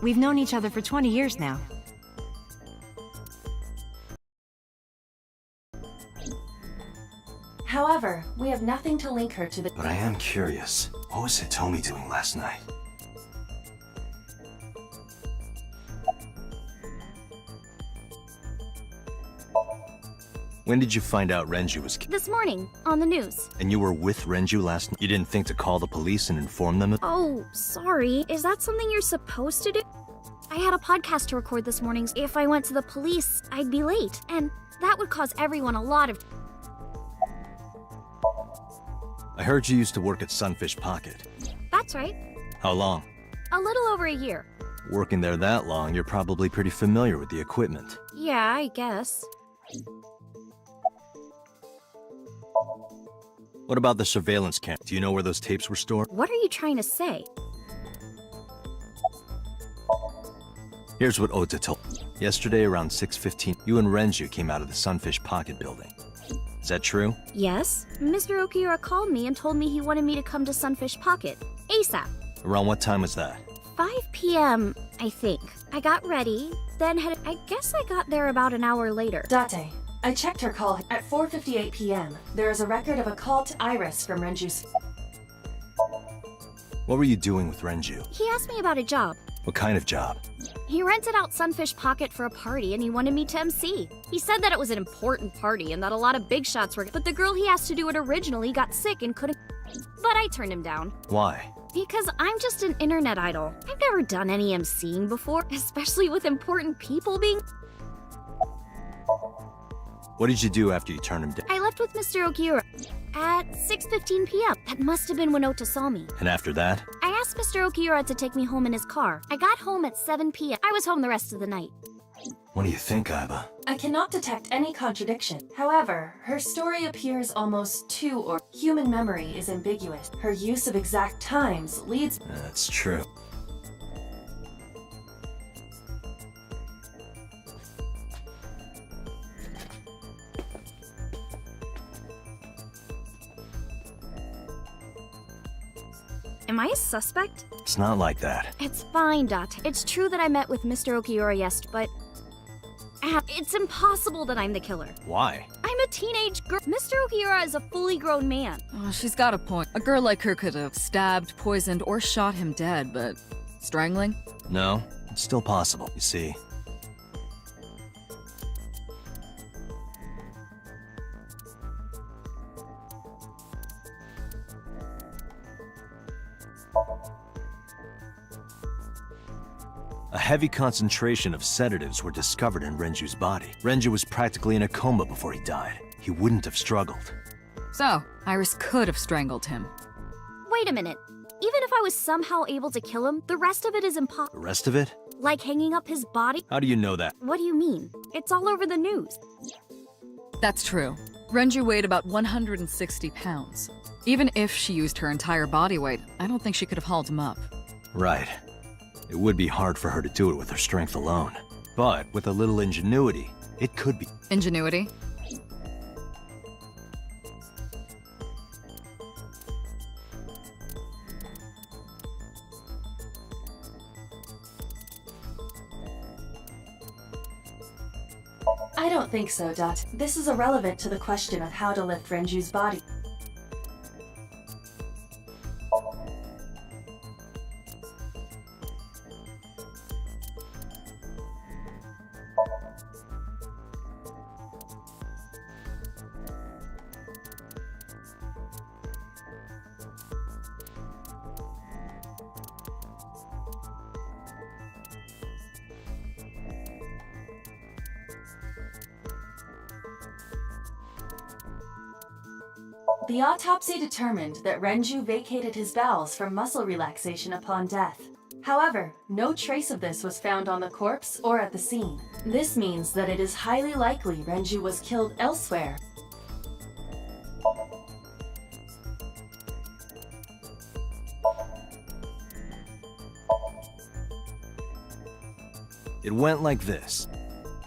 We've known each other for 20 years now. However, we have nothing to link her to the— But I am curious. What was Hitomi doing last night? When did you find out Renju was killed? This morning, on the news. And you were with Renju last night? You didn't think to call the police and inform them? Oh, sorry. Is that something you're supposed to do? I had a podcast to record this morning. If I went to the police, I'd be late. And that would cause everyone a lot of— I heard you used to work at Sunfish Pocket. That's right. How long? A little over a year. Working there that long, you're probably pretty familiar with the equipment. Yeah, I guess. What about the surveillance cam? Do you know where those tapes were stored? What are you trying to say? Here's what Ota told me. Yesterday around 6:15, you and Renju came out of the Sunfish Pocket building. Is that true? Yes. Mr. Okiura called me and told me he wanted me to come to Sunfish Pocket. ASAP. Around what time was that? 5 p.m., I think. I got ready, then I guess I got there about an hour later. Date. I checked her call at 4:58 p.m. There is a record of a call to Iris from Renju's. What were you doing with Renju? He asked me about a job. What kind of job? He rented out Sunfish Pocket for a party and he wanted me to MC. He said that it was an important party and that a lot of big shots were— but the girl he asked to do it originally got sick and couldn't— but I turned him down. Why? Because I'm just an internet idol. I've never done any MCing before, especially with important people being— What did you do after you turned him down? I left with Mr. Okiura at 6:15 p.m. That must have been when Ota saw me. And after that? I asked Mr. Okiura to take me home in his car. I got home at 7 p.m. I was home the rest of the night. What do you think, Aiba? I cannot detect any contradiction. However, her story appears almost too— or human memory is ambiguous. Her use of exact times leads— That's true. Am I a suspect? It's not like that. It's fine, Dot. It's true that I met with Mr. Okiura yesterday, but— it's impossible that I'm the killer. Why? I'm a teenage girl. Mr. Okiura is a fully grown man. Oh, she's got a point. A girl like her could have stabbed, poisoned, or shot him dead, but strangling? No, it's still possible. You see, a heavy concentration of sedatives were discovered in Renju's body. Renju was practically in a coma before he died. He wouldn't have struggled. So, Iris could have strangled him. Wait a minute. Even if I was somehow able to kill him, the rest of it is The impossible. rest of it? Like hanging up his body? How do you know that? What do you mean? It's all over the news. That's true. Renju weighed about 160 pounds. Even if she used her entire body weight, I don't think she could have hauled him up. Right. It would be hard for her to do it with her strength alone. But with a little ingenuity, it could be. Ingenuity? I don't think so, Dot. This is irrelevant to the question of how to lift Renju's body. The autopsy determined that Renju vacated his bowels from muscle relaxation upon death. However, no trace of this was found on the corpse or at the scene. This means that it is highly likely Renju was killed elsewhere. It went like this.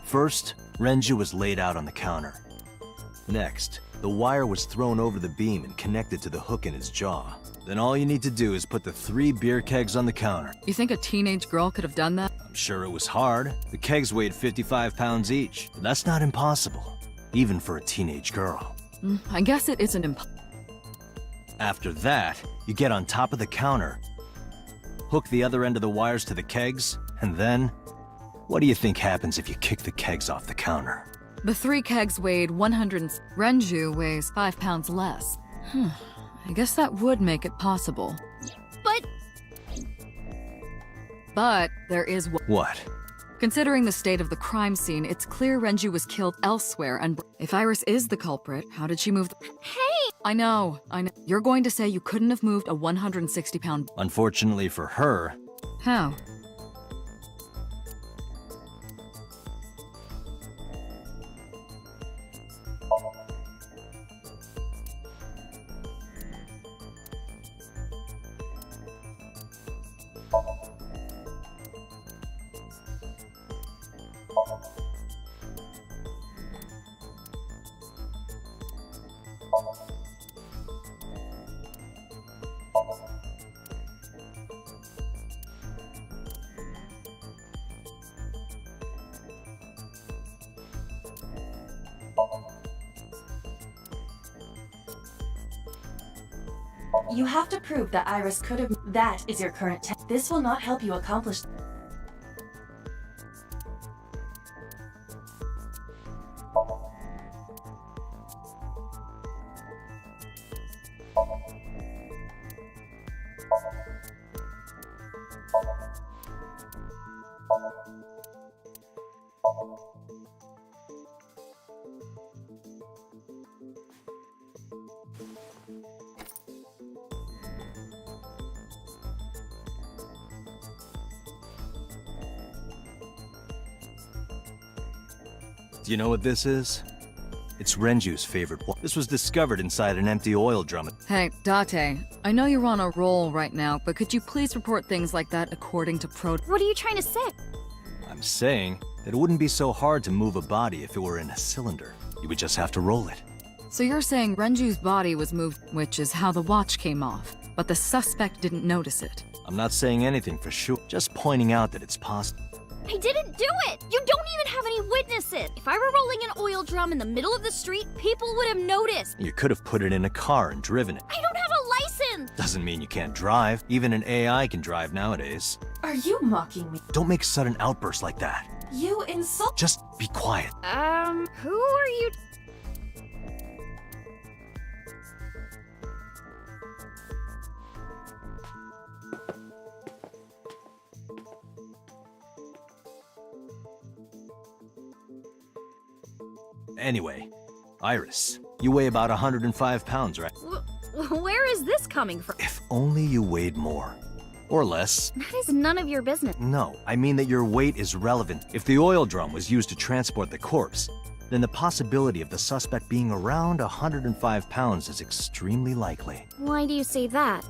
First, Renju was laid out on the counter. Next, the wire was thrown over the beam and connected to the hook in his jaw. Then all you need to do is put the 3 beer kegs on the counter. You think a teenage girl could have done that? I'm sure it was hard. The kegs weighed 55 pounds each, but that's not impossible, even for a teenage girl. I guess it isn't After that, you get on top of the counter, hook the other end of the wires to the kegs, and then, what do you think happens if you kick the kegs off the counter? The 3 kegs weighed 100. Renju weighs 5 pounds less. I guess that would make it possible. But there is What? Considering the state of the crime scene, it's clear Renju was killed elsewhere, and if Iris is the culprit, how did she move Hey! I know. You're going to say you couldn't have moved a 160-pound... Unfortunately for her, How? You have to prove that Iris could have. That is your current test. This will not help you accomplish. do you know what this is? It's Renju's favorite one. This was discovered inside an empty oil drum. Hey, Date, I know you're on a roll right now, but could you please report things like that according to What are you trying to say? I'm saying that it wouldn't be so hard to move a body if it were in a cylinder. You would just have to roll it. So you're saying Renju's body was moved, which is how the watch came off, but the suspect didn't notice it. I'm not saying anything for sure, just pointing out that it's possible. I didn't do it! You don't even have any witnesses! If I were rolling an oil drum in the middle of the street, people would have noticed! You could have put it in a car and driven it. I don't have a license! Doesn't mean you can't drive. Even an AI can drive nowadays. Are you mocking me? Don't make sudden outbursts like that. You insult. Just be quiet. Who are you? Anyway, Iris, you weigh about 105 pounds, right? Where is this coming from? If only you weighed more. Or less. That is none of your business. No, I mean that your weight is relevant. If the oil drum was used to transport the corpse, then the possibility of the suspect being around 105 pounds is extremely likely. Why do you say that?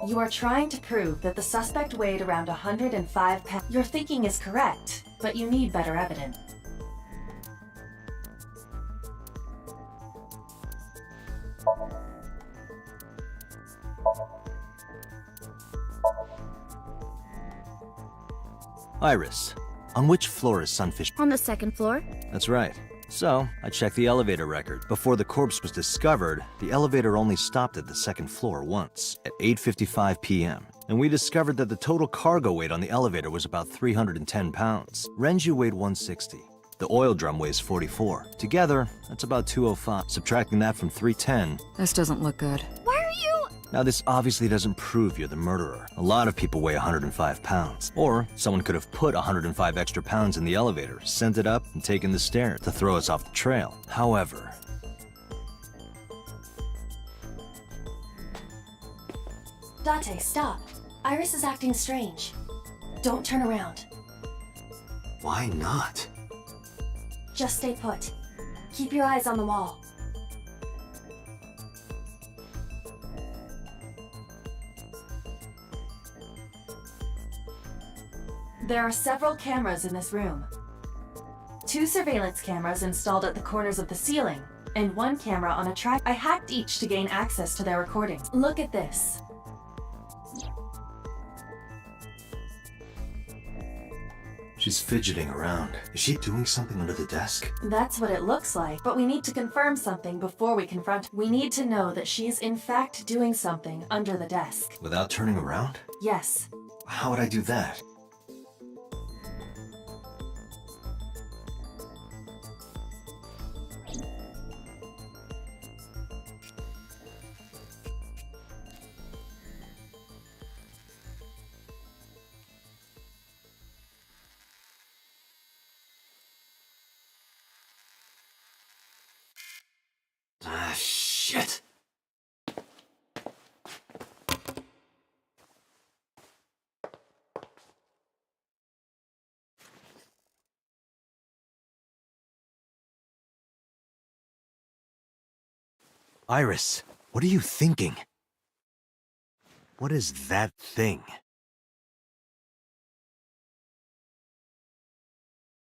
You are trying to prove that the suspect weighed around 105 pounds. Your thinking is correct, but you need better evidence. Iris, on which floor is Sunfish? On the second floor? That's right. So, I checked the elevator record. Before the corpse was discovered, the elevator only stopped at the second floor once, at 8:55 p.m. And we discovered that the total cargo weight on the elevator was about 310 pounds. Renju weighed 160. The oil drum weighs 44. Together, that's about 205. Subtracting that from 310. This doesn't look good. Why are you? Now, this obviously doesn't prove you're the murderer. A lot of people weigh 105 pounds. Or someone could have put 105 extra pounds in the elevator, sent it up, and taken the stairs to throw us off the trail. However... Date, stop. Iris is acting strange. Don't turn around. Why not? Just stay put. Keep your eyes on the wall. There are several cameras in this room. 2 surveillance cameras installed at the corners of the ceiling, and 1 camera on a track. I hacked each to gain access to their recordings. Look at this. She's fidgeting around. Is she doing something under the desk? That's what it looks like, but we need to confirm something before we confront. We need to know that she's in fact doing something under the desk. Without turning around? Yes. How would I do that? Ah, shit! Iris, what are you thinking? What is that thing?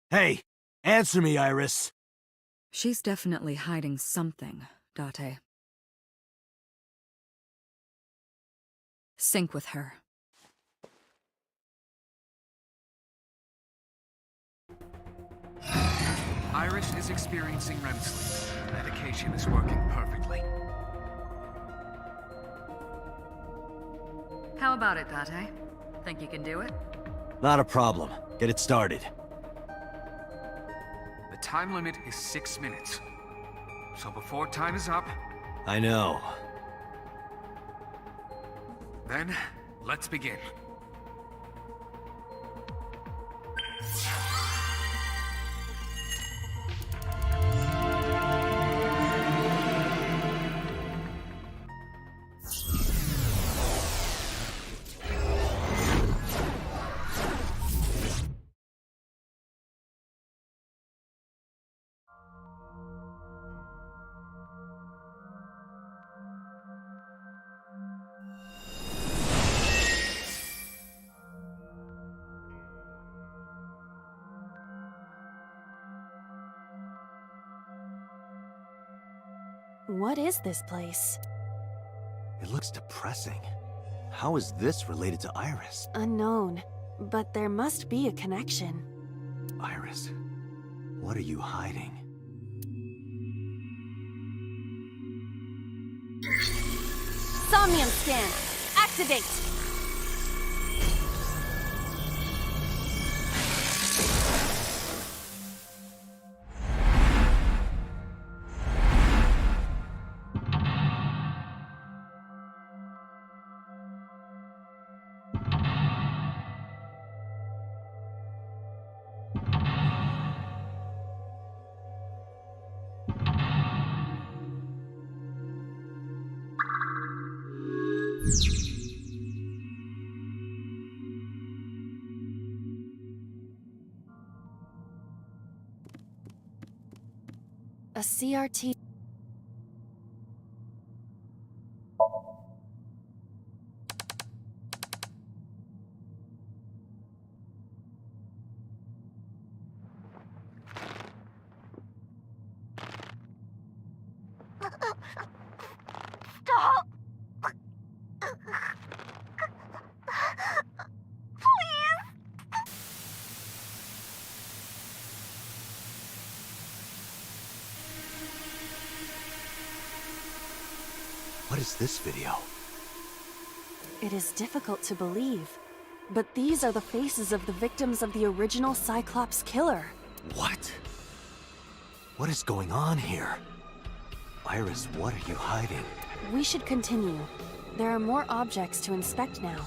Hey, answer me, Iris! She's definitely hiding something, Date. Sync with her. Iris is experiencing REM sleep. Medication is working perfectly. How about it, Date? Think you can do it? Not a problem. Get it started. The time limit is 6 minutes. So before time is up, I know. then let's begin. What is this place? It looks depressing. How is this related to Iris? Unknown, but there must be a connection. Iris, what are you hiding? Somnium scan! Activate! A CRT. Stop! What is this video? It is difficult to believe, but these are the faces of the victims of the original Cyclops killer. What? What is going on here? Iris, what are you hiding? We should continue. There are more objects to inspect now.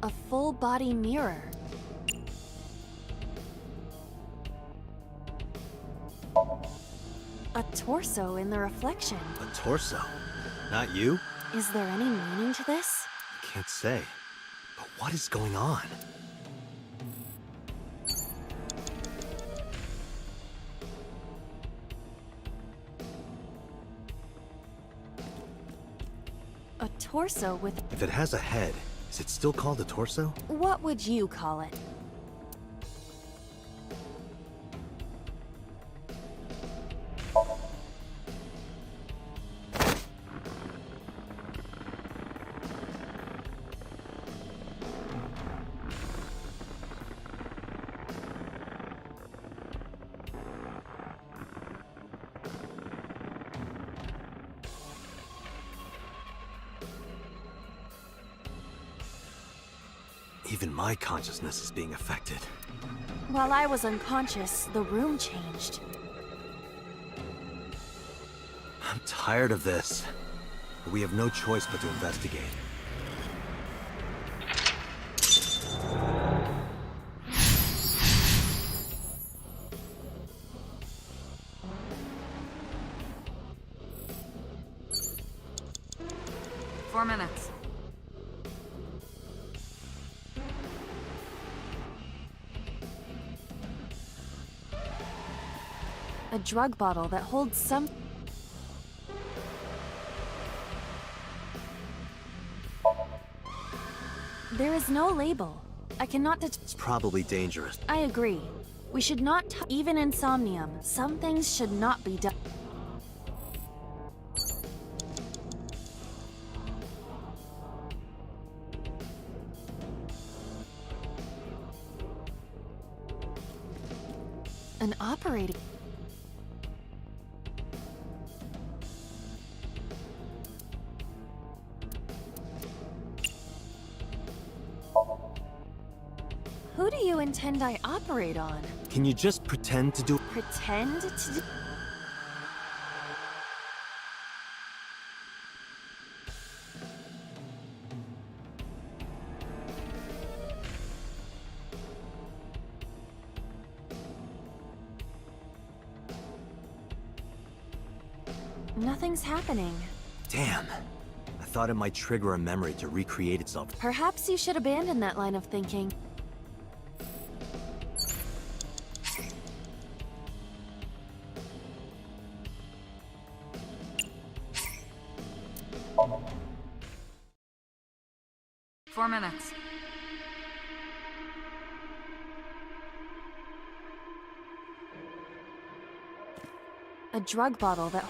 A full-body mirror. A torso in the reflection. A torso? Not you? Is there any meaning to this? I can't say. But what is going on? A torso with... If it has a head, is it still called a torso? What would you call it? Even my consciousness is being affected. While I was unconscious, the room changed. I'm tired of this. But we have no choice but to investigate. Minutes. A drug bottle that holds some... There is no label. I cannot It's probably dangerous. I agree. We should not even in somnium. Some things should not be done. An operating... Who do you intend I operate on? Can you just pretend to do... Pretend to do... Nothing's happening. Damn. I thought it might trigger a memory to recreate itself. Perhaps you should abandon that line of thinking. Four minutes. A drug bottle that...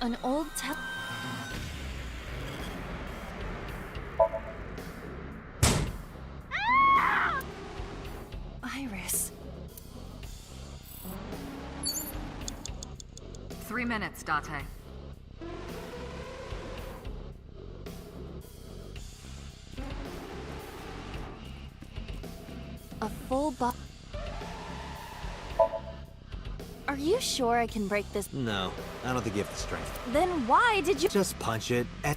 An old Iris. 3 minutes, Date. A full Are you sure I can break this? No, I don't think you have the strength. Then why did you... Just punch it at...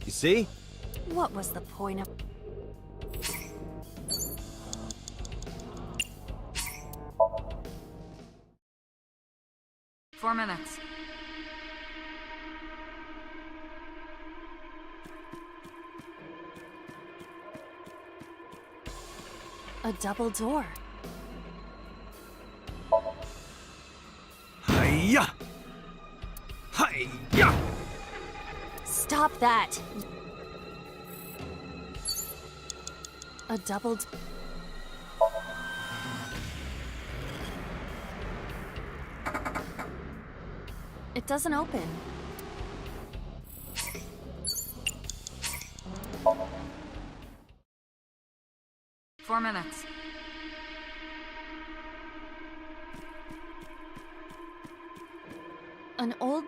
You see? What was the point of... 4 minutes. A double door. Hiya! Hiya! Stop that! A double... It doesn't open. Four minutes. An old...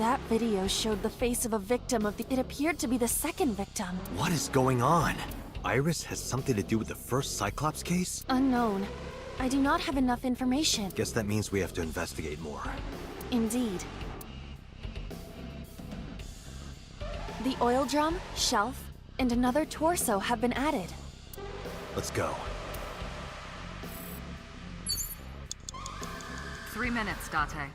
That video showed the face of a victim of the... It appeared to be the second victim. What is going on? Iris has something to do with the first Cyclops case? Unknown. I do not have enough information. Guess that means we have to investigate more. Indeed. The oil drum, shelf, and another torso have been added. Let's go. 3 minutes, Date.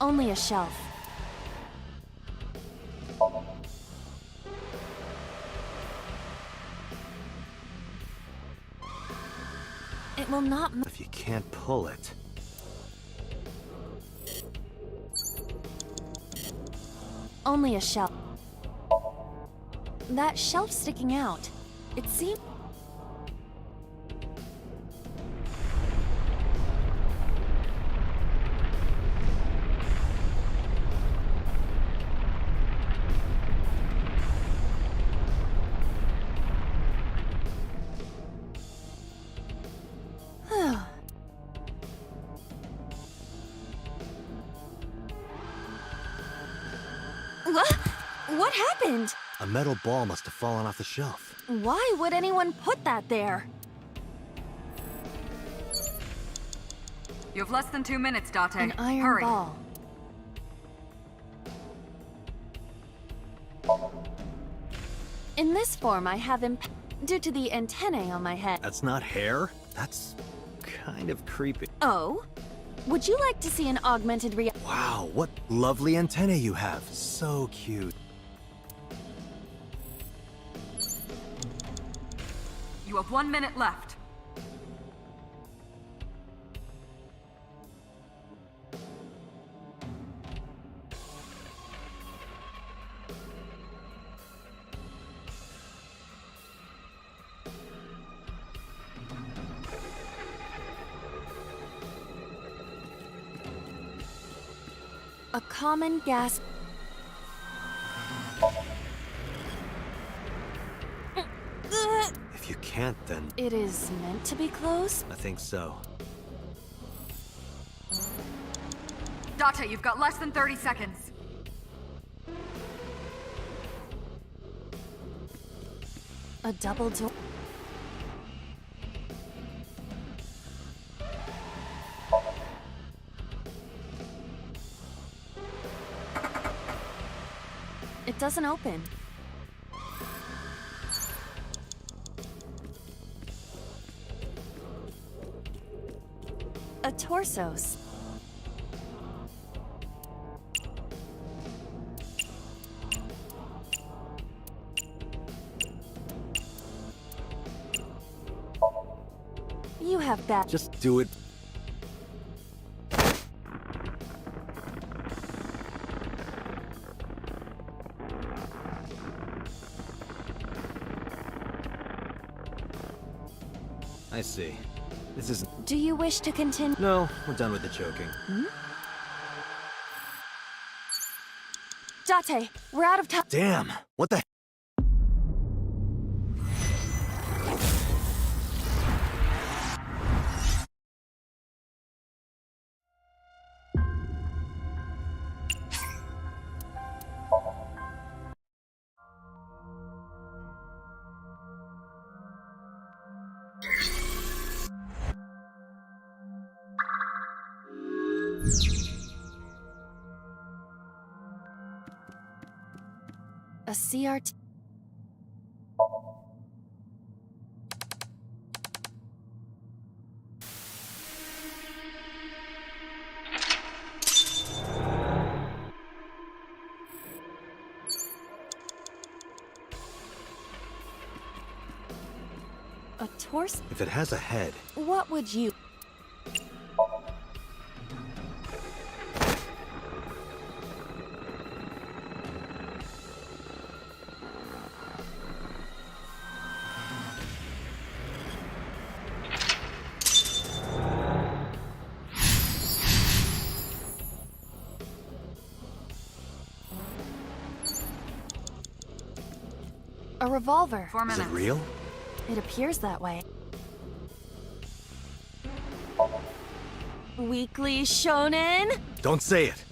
Only a shelf. It will not move. If you can't pull it. Only a shelf. That shelf sticking out. It seems... What happened? A metal ball must have fallen off the shelf. Why would anyone put that there? You have less than 2 minutes, Date. An iron Hurry. ball. In this form, I have due to the antennae on my head. That's not hair? That's kind of creepy. Oh? Would you like to see an augmented reality? Wow, what lovely antennae you have. So cute. You have 1 minute left. A common gas... If you can't, then It is meant to be closed? I think so. Date, you've got less than 30 seconds. A double door... It doesn't open. A torsos. You have bad... Just do it. I see. This isn't... Do you wish to continue? No, we're done with the choking. Date, we're out of time. Damn! What the... A CRT... A torso? If it has a head, What would you... A revolver. 4 is minutes. it real? It appears that way. Weekly Shonen? Don't say it!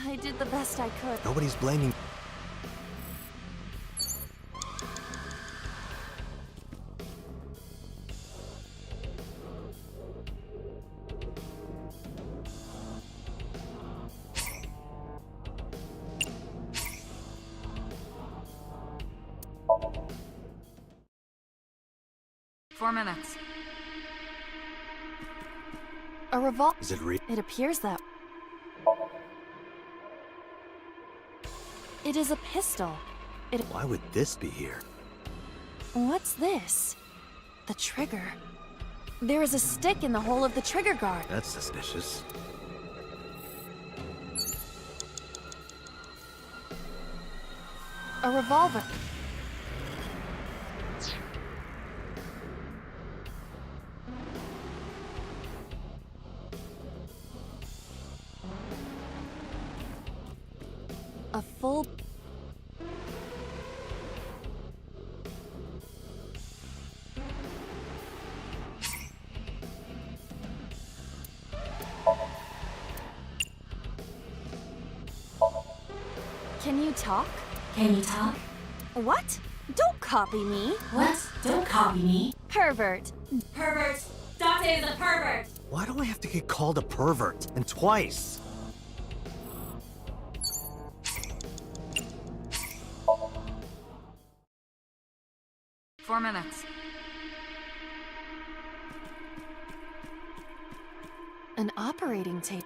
I did the best I could. Nobody's blaming... Four minutes. A revolver. Is it real? It appears that... It is a pistol. Why would this be here? What's this? The trigger. There is a stick in the hole of the trigger guard. That's suspicious. A revolver. A full... Can you talk? Can you talk? What? Don't copy me. What? Don't copy me. Pervert. Pervert! Dante is a pervert! Why do I have to get called a pervert? And twice? Four minutes. An operating tape.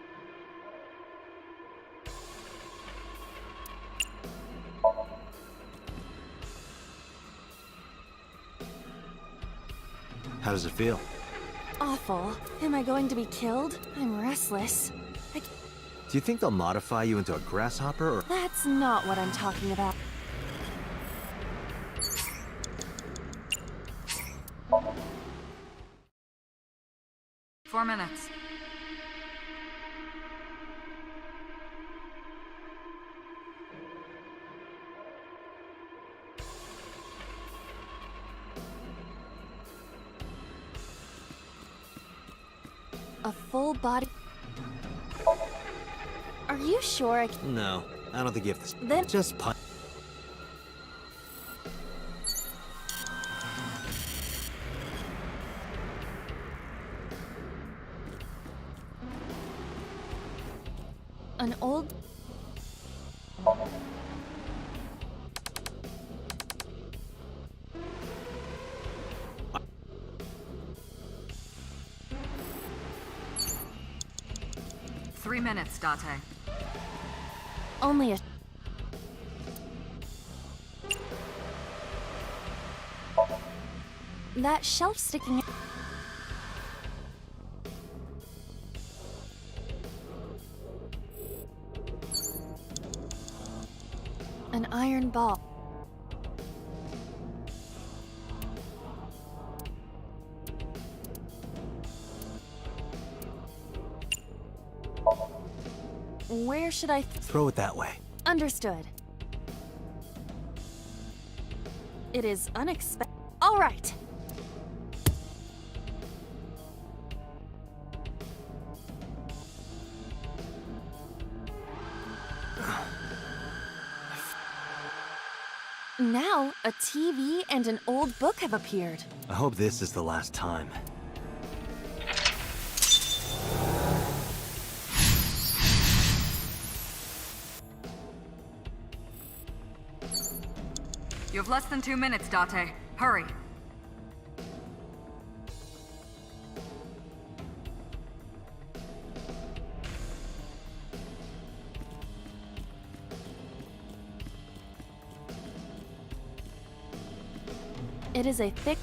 How does it feel? Awful. Am I going to be killed? I'm restless. Do you think they'll modify you into a grasshopper or... That's not what I'm talking about. Four minutes. A full body... Are you sure I can... No, I don't think you have to... Then- Just punch. An old... 3 minutes, Date. Only a... That shelf sticking... An iron ball. Where should I... Throw it that way. Understood. It is unexpected. All right. Now, a TV and an old book have appeared. I hope this is the last time. You have less than 2 minutes, Date. Hurry. It is a thick...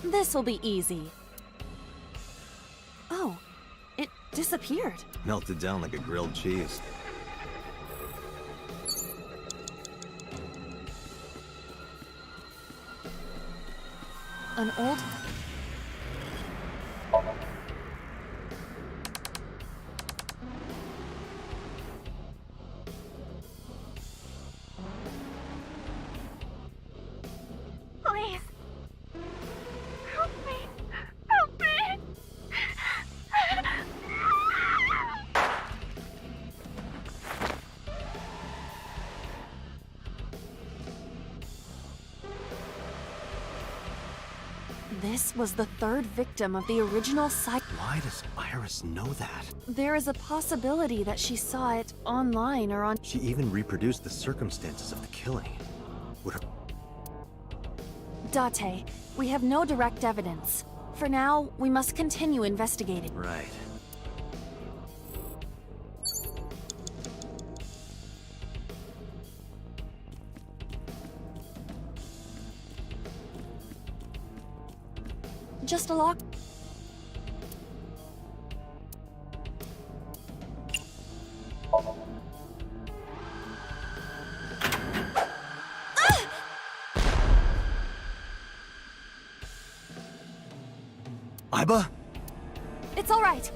This will be easy. Oh, it disappeared. Melted down like a grilled cheese. An old... Please. Help me. Help me. This This was the third victim of the original site. Why does Iris know that? There is a possibility that she saw it online or on. She even reproduced the circumstances of the killing. Would her... Date, we have no direct evidence. For now, we must continue investigating. Right. Just a lock. Iba? It's all right.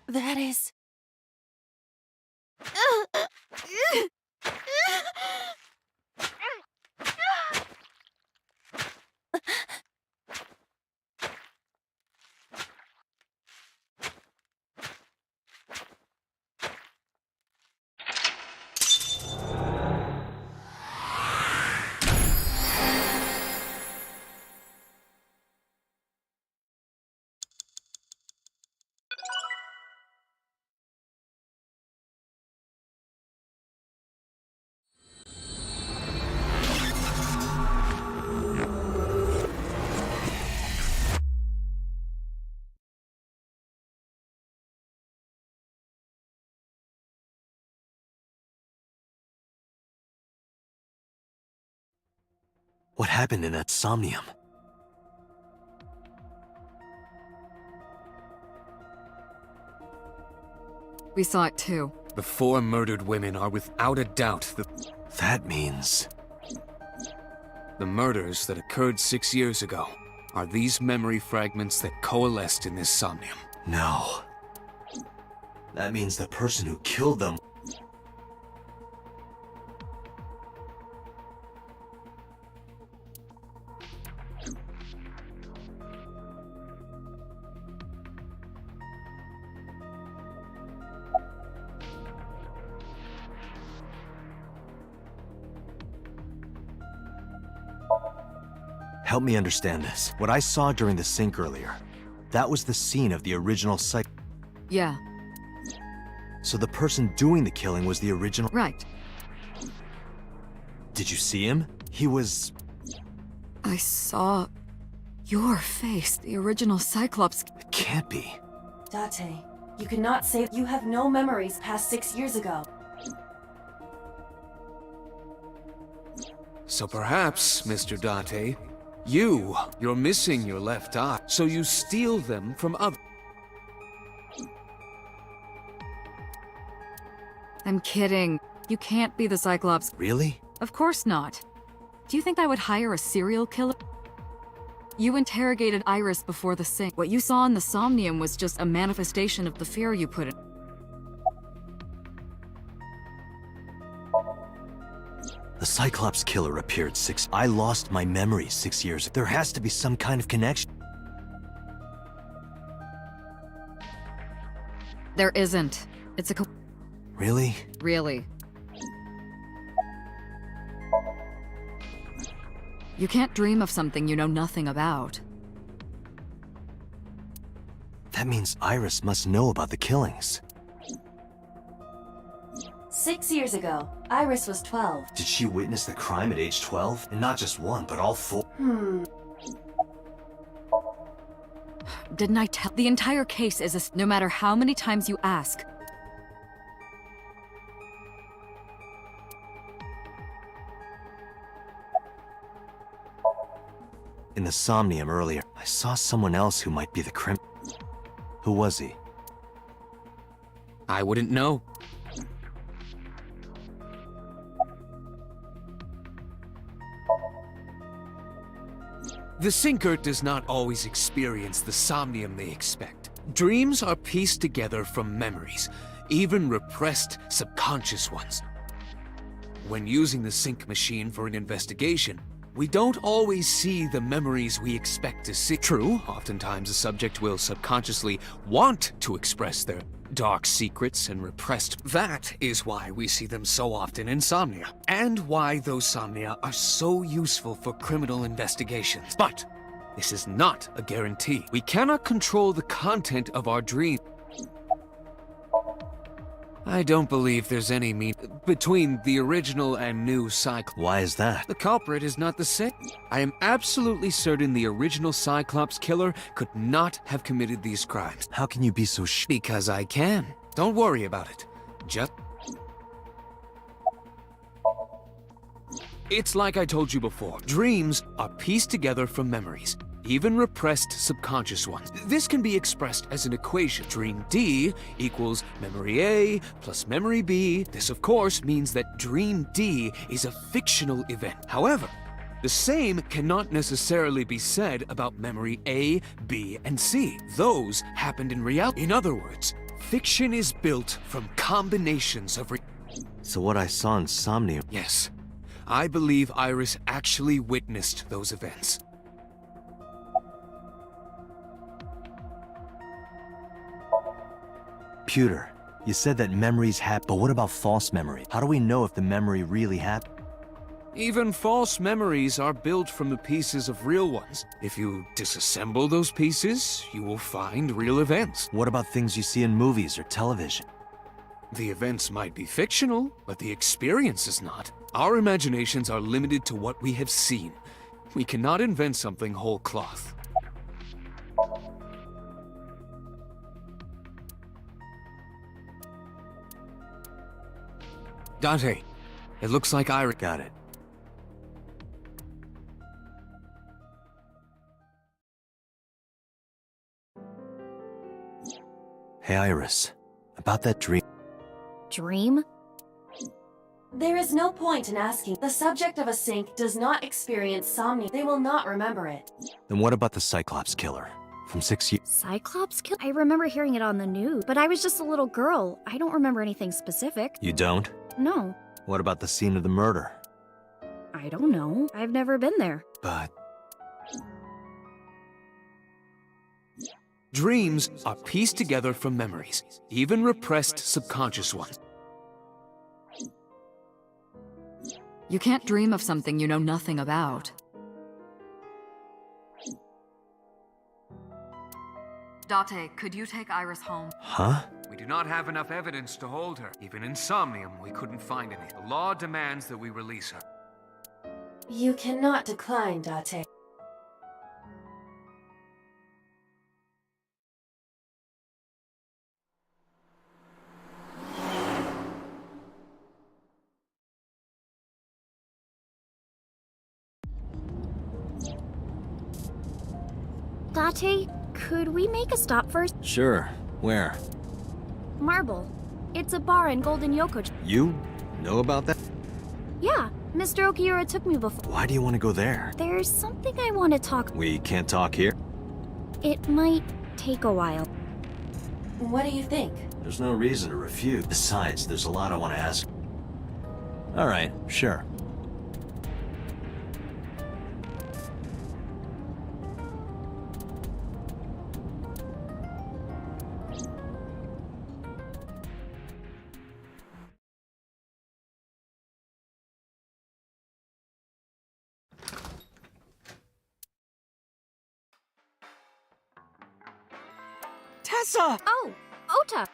That is... What happened in that somnium? We saw it too. The 4 murdered women are without a doubt That means... the murders that occurred 6 years ago are these memory fragments that coalesced in this somnium. No. That means the person who killed them... Help me understand this. What I saw during the sink earlier, that was the scene of the original site. Yeah, So the person doing the killing was the original... right. Did you see him? He was... I saw your face, the original Cyclops. It can't be. Date, you cannot say you have no memories past 6 years ago. So perhaps, Mr. Date, you're missing your left eye, so you steal them from others. I'm kidding. You can't be the Cyclops. Really? Of course not. Do you think I would hire a serial killer? You interrogated Iris before the sink. What you saw in the somnium was just a manifestation of the fear you put in. The Cyclops killer appeared I lost my memory 6 years ago. There has to be some kind of connection. There isn't. It's a Really? Really. You can't dream of something you know nothing about. That means Iris must know about the killings. 6 years ago, Iris was 12. Did she witness the crime at age 12? And not just one, but all four? Didn't I tell? The entire case is no matter how many times you ask. In the somnium earlier, I saw someone else who might be the Who was he? I wouldn't know. The sinker does not always experience the somnium they expect. Dreams are pieced together from memories, even repressed subconscious ones. When using the sync machine for an investigation, we don't always see the memories we expect to see. True, oftentimes a subject will subconsciously want to express their dark secrets and repressed. That is why we see them so often in Somnia, and why those Somnia are so useful for criminal investigations. But this is not a guarantee. We cannot control the content of our dream. I don't believe there's any between the original and new Cyclops. Why is that? The culprit is not the same. I am absolutely certain the original Cyclops killer could not have committed these crimes. How can you be so sure? Because I can. Don't worry about it. Just... It's like I told you before. Dreams are pieced together from memories, even repressed subconscious ones. This can be expressed as an equation. Dream D equals memory A plus memory B. This, of course, means that Dream D is a fictional event. However, the same cannot necessarily be said about memory A, B, and C. Those happened in reality. In other words, fiction is built from combinations of So what I saw in Somnium... Yes. I believe Iris actually witnessed those events. Pewter, you said that memories happen, but what about false memory? How do we know if the memory really happened? Even false memories are built from the pieces of real ones. If you disassemble those pieces, you will find real events. What about things you see in movies or television? The events might be fictional, but the experience is not. Our imaginations are limited to what we have seen. We cannot invent something whole cloth. Dante, it looks like Iris... Got it. Hey, Iris. About that dream. Dream? There is no point in asking. The subject of a sync does not experience somnia. They will not remember it. Then what about the Cyclops killer? From 6 years... Cyclops kill? I remember hearing it on the news, but I was just a little girl. I don't remember anything specific. You don't? No. What about the scene of the murder? I don't know. I've never been there. But... Dreams are pieced together from memories, even repressed subconscious ones. You can't dream of something you know nothing about. Date, could you take Iris home? Huh? We do not have enough evidence to hold her. Even in Somnium, we couldn't find any. The law demands that we release her. You cannot decline, Date. Date, could we make a stop first? Sure. Where? Marble. It's a bar in Golden Yoko. You know about that? Yeah, Mr. Okiura took me before. Why do you want to go there? There's something I want to talk. We can't talk here? It might take a while. What do you think? There's no reason to refuse. Besides, there's a lot I want to ask. All right, sure. Tessa! Oh, Ota.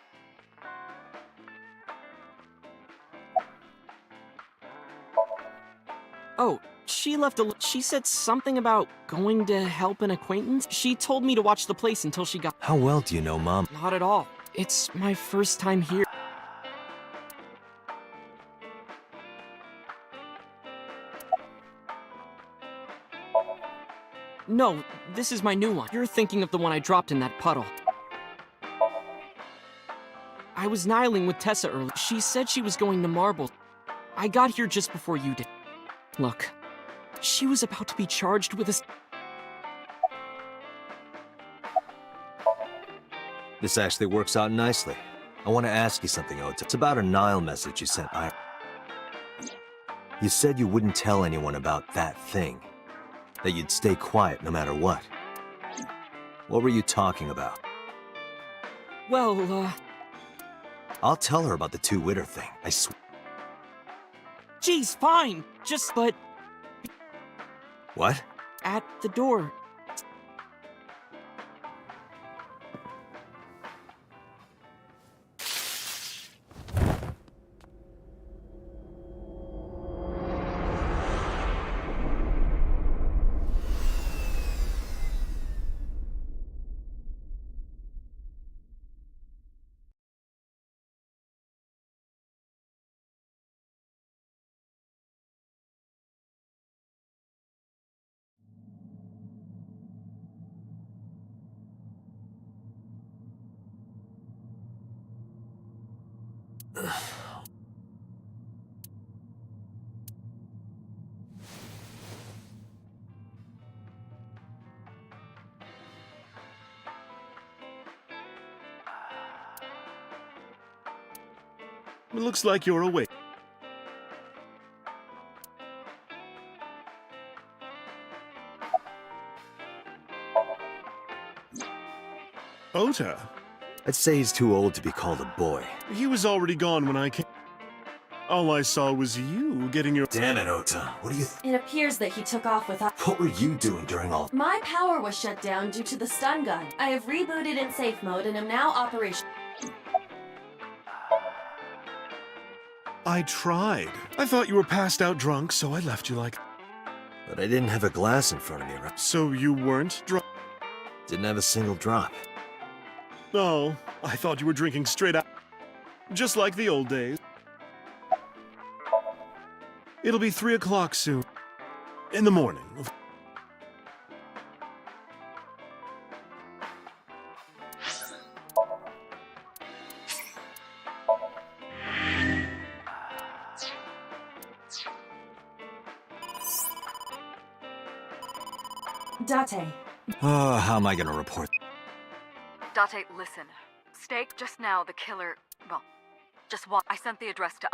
Oh, she said something about going to help an acquaintance. She told me to watch the place until she got— How well do you know Mom? Not at all. It's my first time here. No, this is my new one. You're thinking of the one I dropped in that puddle. I was nihiling with Tessa earlier. She said she was going to Marble. I got here just before you did. Look, she was about to be charged with a— This actually works out nicely. I want to ask you something, Ota. It's about a Nile message you sent Iris. You said you wouldn't tell anyone about that thing. That you'd stay quiet no matter what. What were you talking about? Well, I'll tell her about the two-witter thing, I swear. geez, fine. But What? at the door. It looks like you're awake. Ota? I'd say he's too old to be called a boy. He was already gone when I came. All I saw was you getting your— Damn it, Ota. What do you It appears that he took off without— What were you doing during all— My power was shut down due to the stun gun. I have rebooted in safe mode and am now operational. I tried. I thought you were passed out drunk, so I left you like— But I didn't have a glass in front of me, right? So you weren't drunk? Didn't have a single drop. Oh, I thought you were drinking straight out. Just like the old days. It'll be 3 o'clock soon. In the morning. Date. Oh, how am I gonna report? Date, listen. Stake just now, the killer. Well, just what? I sent the address to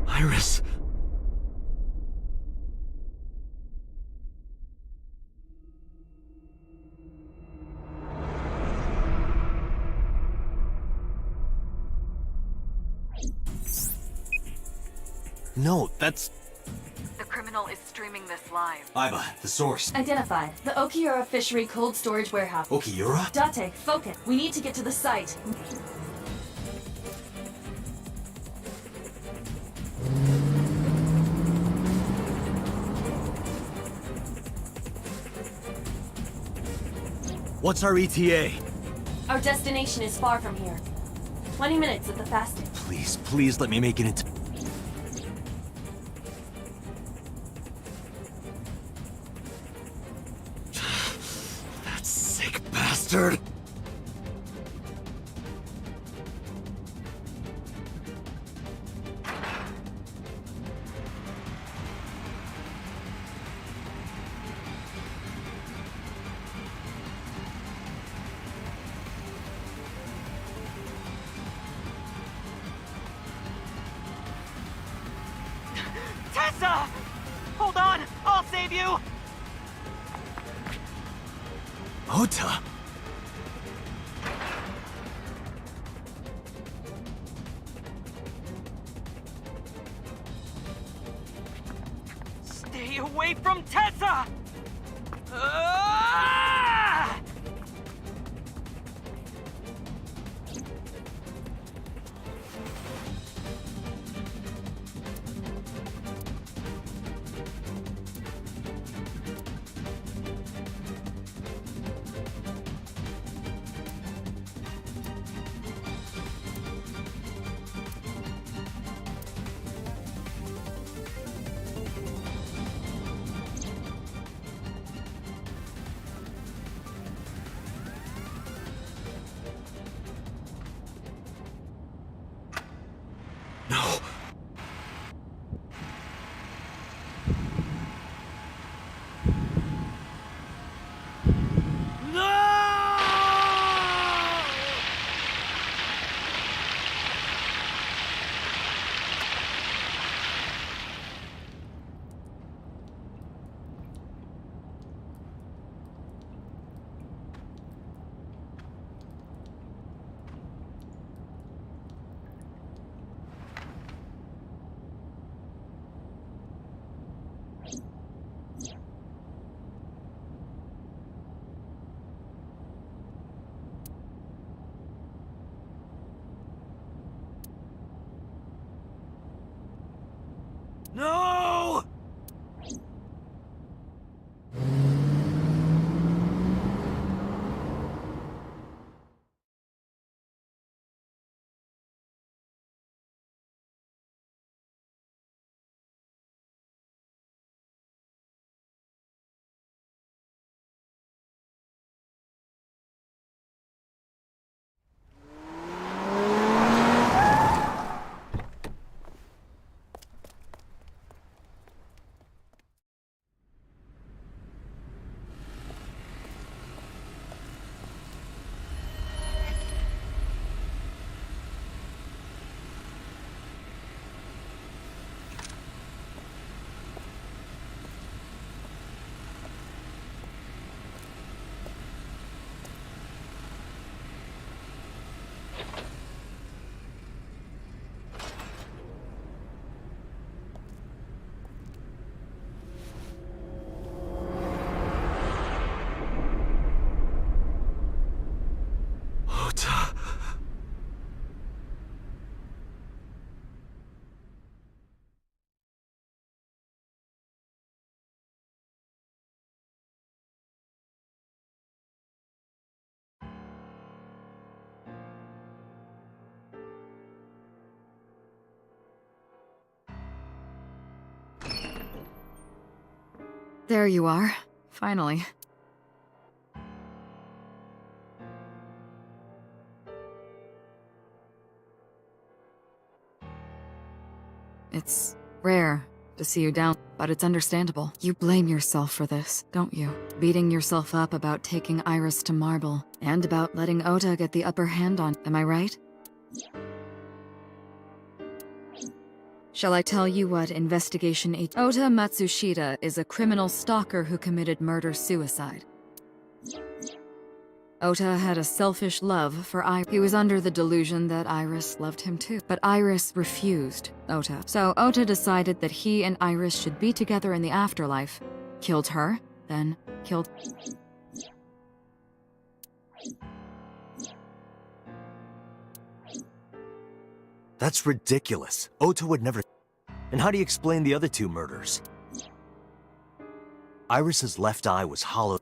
Iris! No, that's... The criminal is streaming this live. Iba, the source. Identified. The Okiura Fishery Cold Storage Warehouse. Okiura? Date, focus. We need to get to the site. What's our ETA? Our destination is far from here. 20 minutes at the fastest. Please, please let me make it into... That sick bastard! Tessa! Hold on! I'll save you! Ota! Stay away from Tessa! Ah! No. No! Ota. There you are. Finally. It's rare to see you down, but it's understandable. You blame yourself for this, don't you? Beating yourself up about taking Iris to Marble, and about letting Ota get the upper hand on, am I right? Shall I tell you what Investigation 8? Ota Matsushita is a criminal stalker who committed murder-suicide. Ota had a selfish love for Iris. He was under the delusion that Iris loved him too. But Iris refused Ota. So Ota decided that he and Iris should be together in the afterlife. Killed her, then killed... That's ridiculous. Ota would never... And how do you explain the other two murders? Iris's left eye was hollowed,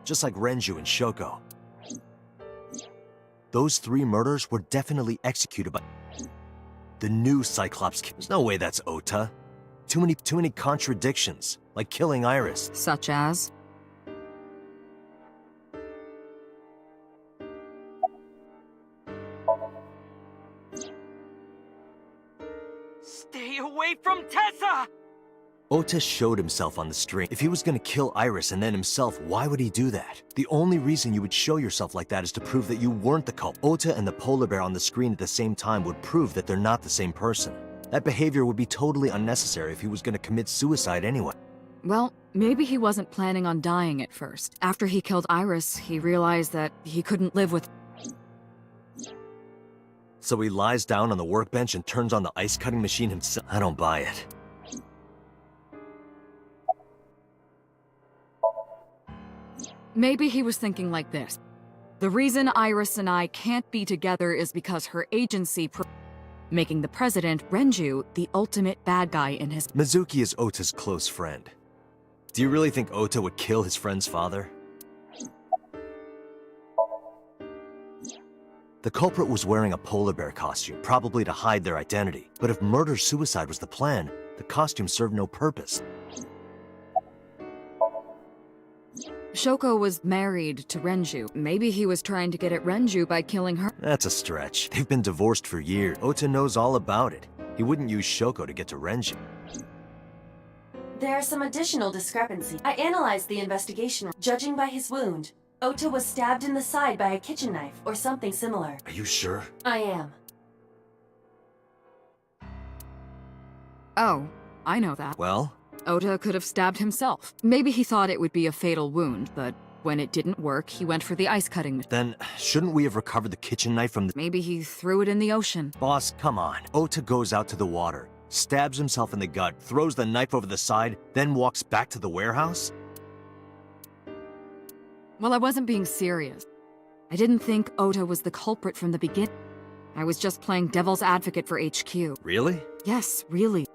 just like Renju and Shoko. Those three murders were definitely executed by the new Cyclops. There's no way that's Ota. Too many contradictions, like killing Iris. Such as? Stay away from Tessa! Ota showed himself on the screen. If he was gonna kill Iris and then himself, why would he do that? The only reason you would show yourself like that is to prove that you weren't the culprit. Ota and the polar bear on the screen at the same time would prove that they're not the same person. That behavior would be totally unnecessary if he was gonna commit suicide anyway. Well, maybe he wasn't planning on dying at first. After he killed Iris, he realized that he couldn't live with... So he lies down on the workbench and turns on the ice cutting machine himself. I don't buy it. Maybe he was thinking like this. The reason Iris and I can't be together is because her agency making the president, Renju, the ultimate bad guy in his— Mizuki is Ota's close friend. Do you really think Ota would kill his friend's father? The culprit was wearing a polar bear costume, probably to hide their identity. But if murder-suicide was the plan, the costume served no purpose. Shoko was married to Renju. Maybe he was trying to get at Renju by killing her. That's a stretch. They've been divorced for years. Ota knows all about it. He wouldn't use Shoko to get to Renju. There are some additional discrepancies. I analyzed the investigation. Judging by his wound, Ota was stabbed in the side by a kitchen knife or something similar. Are you sure? I am. Oh, I know that. Well? Ota could have stabbed himself. Maybe he thought it would be a fatal wound, but when it didn't work, he went for the ice cutting machine. Then, shouldn't we have recovered the kitchen knife from the— Maybe he threw it in the ocean. Boss, come on. Ota goes out to the water, stabs himself in the gut, throws the knife over the side, then walks back to the warehouse? Well, I wasn't being serious. I didn't think Ota was the culprit from the beginning. I was just playing devil's advocate for HQ. Really? Yes, really.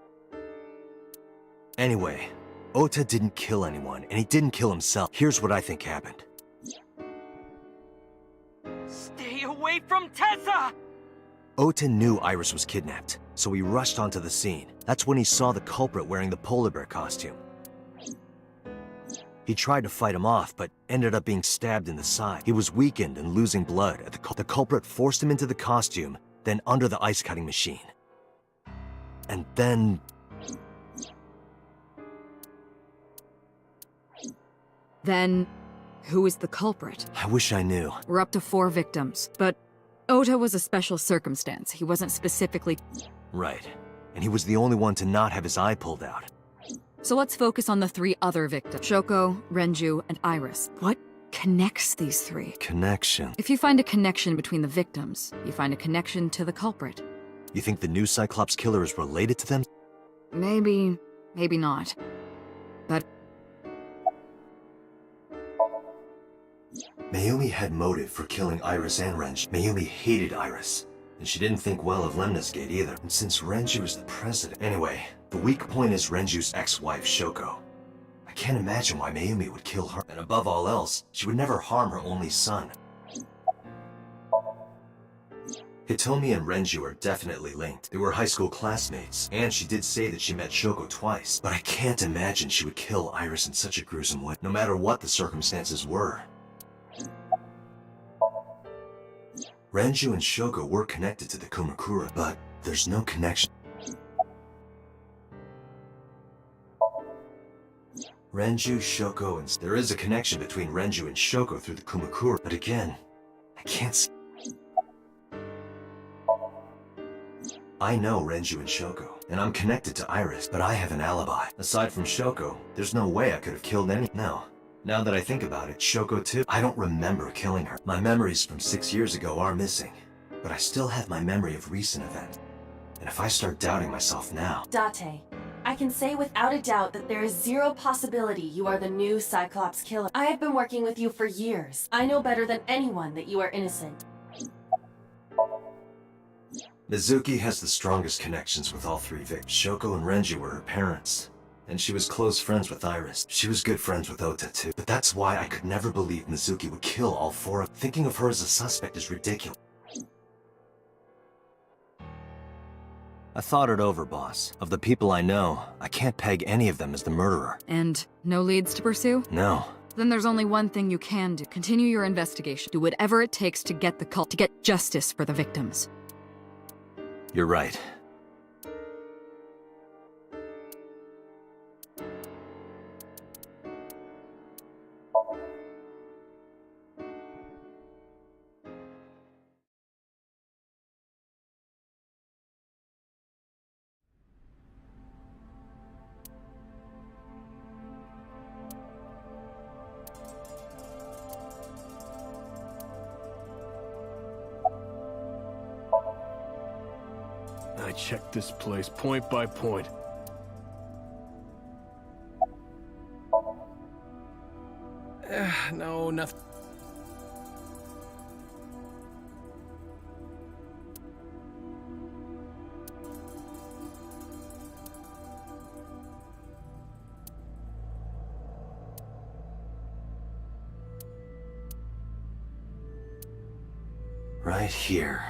Anyway, Ota didn't kill anyone, and he didn't kill himself. Here's what I think happened. Stay away from Tessa! Ota knew Iris was kidnapped, so he rushed onto the scene. That's when he saw the culprit wearing the polar bear costume. He tried to fight him off, but ended up being stabbed in the side. He was weakened and losing blood. The culprit forced him into the costume, then under the ice cutting machine. And then... Then, who is the culprit? I wish I knew. We're up to 4 victims, but Ota was a special circumstance. He wasn't specifically— Right. And he was the only one to not have his eye pulled out. So let's focus on the 3 other victims. Shoko, Renju, and Iris. What connects these 3? Connection. If you find a connection between the victims, you find a connection to the culprit. You think the new Cyclops killer is related to them? Maybe, maybe not. But Mayumi had motive for killing Iris and Renju. Mayumi hated Iris, and she didn't think well of Lemnis Gate either. And since Renju is the president— Anyway, the weak point is Renju's ex-wife, Shoko. I can't imagine why Mayumi would kill her. And above all else, she would never harm her only son. Hitomi and Renju are definitely linked. They were high school classmates, and she did say that she met Shoko twice. But I can't imagine she would kill Iris in such a gruesome way, no matter what the circumstances were. Renju and Shoko were connected to the Kumakura, but there's no connection. Renju, Shoko, and... There is a connection between Renju and Shoko through the Kumakura, but again, I can't see... I know Renju and Shoko, and I'm connected to Iris, but I have an alibi. Aside from Shoko, there's no way I could have killed any... No. Now that I think about it, Shoko too. I don't remember killing her. My memories from 6 years ago are missing, but I still have my memory of recent events. And if I start doubting myself now... Date, I can say without a doubt that there is 0 possibility you are the new Cyclops killer. I have been working with you for years. I know better than anyone that you are innocent. Mizuki has the strongest connections with all 3 victims. Shoko and Renju were her parents, and she was close friends with Iris. She was good friends with Ota too. But that's why I could never believe Mizuki would kill all 4 of them. Thinking of her as a suspect is ridiculous. I thought it over, boss. Of the people I know, I can't peg any of them as the murderer. And no leads to pursue? No. Then there's only one thing you can do. Continue your investigation. Do whatever it takes to get the cult, to get justice for the victims. You're right. I checked this place point by point. No, nothing. Right here.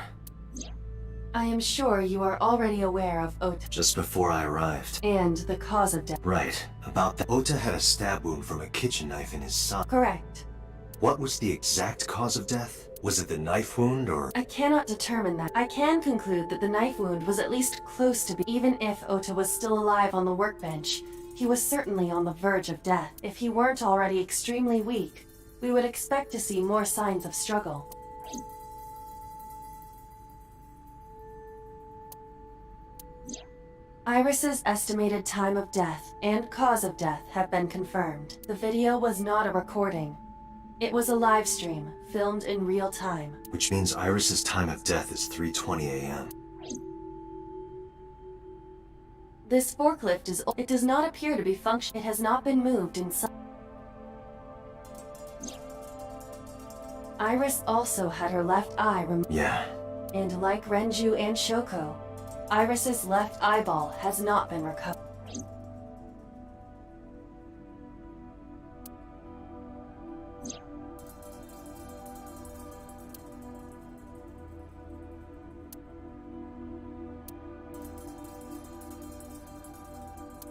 I am sure you are already aware of Ota Just before I arrived. and the cause of death. Right. About that. Ota had a stab wound from a kitchen knife in his side. Correct. What was the exact cause of death? Was it the knife wound or... I cannot determine that. I can conclude that the knife wound was at least close to even if Ota was still alive on the workbench. He was certainly on the verge of death. If he weren't already extremely weak, we would expect to see more signs of struggle. Iris's estimated time of death and cause of death have been confirmed. The video was not a recording. It was a live stream, filmed in real time. Which means Iris's time of death is 3:20 a.m. This forklift it does not appear to be functional. It has not been moved in some... Iris also had her left eye removed. Yeah. And like Renju and Shoko, Iris's left eyeball has not been recovered.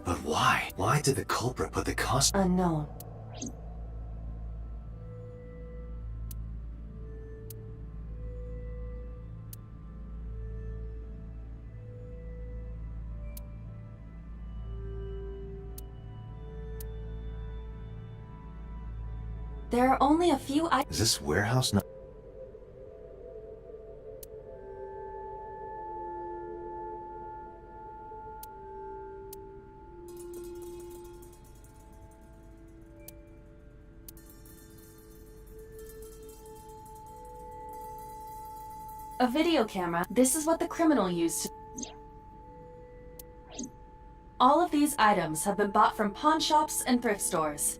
But why? Why did the culprit put the cost... Unknown. There are only a few Is this warehouse not... A video camera. This is what the criminal used to... All of these items have been bought from pawn shops and thrift stores.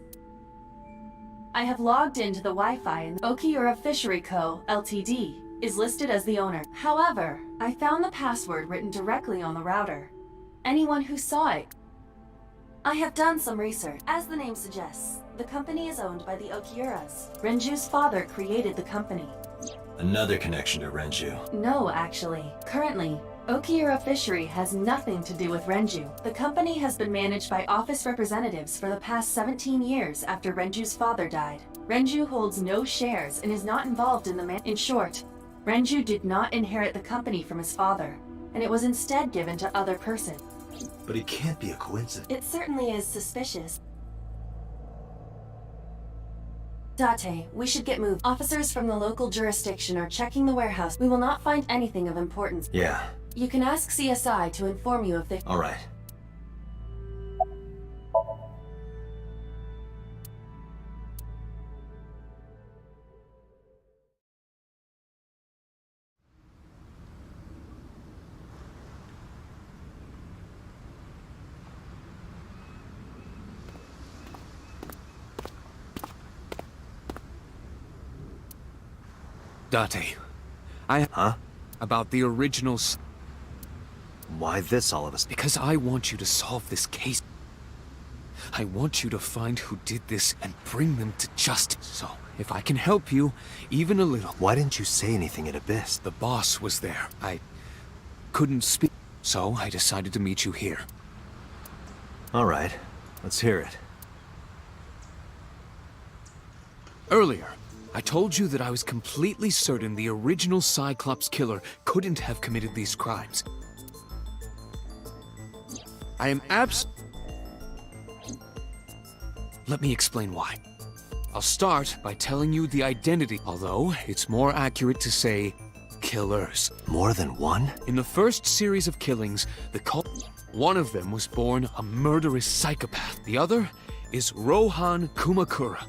I have logged into the Wi-Fi and Okiura Fishery Co., Ltd. is listed as the owner. However, I found the password written directly on the router. Anyone who saw it... I have done some research. As the name suggests, the company is owned by the Okiuras. Renju's father created the company. Another connection to Renju. No, actually. Currently, Okiura Fishery has nothing to do with Renju. The company has been managed by office representatives for the past 17 years after Renju's father died. Renju holds no shares and is not involved in the In short, Renju did not inherit the company from his father, and it was instead given to other person. But it can't be a coincidence. It certainly is suspicious. Date, we should get moved. Officers from the local jurisdiction are checking the warehouse. We will not find anything of importance. Yeah. You can ask CSI to inform you if they... All right. Date. Huh? About the original Why this all of us? because I want you to solve this case. I want you to find who did this and bring them to justice. So, if I can help you, even a little. Why didn't you say anything at Abyss? The boss was there. I couldn't speak, so I decided to meet you here. All right. Let's hear it. Earlier, I told you that I was completely certain the original Cyclops killer couldn't have committed these crimes. I am Let me explain why. I'll start by telling you the identity, although it's more accurate to say killers. More than one? In the first series of killings, one of them was born a murderous psychopath. The other is Rohan Kumakura,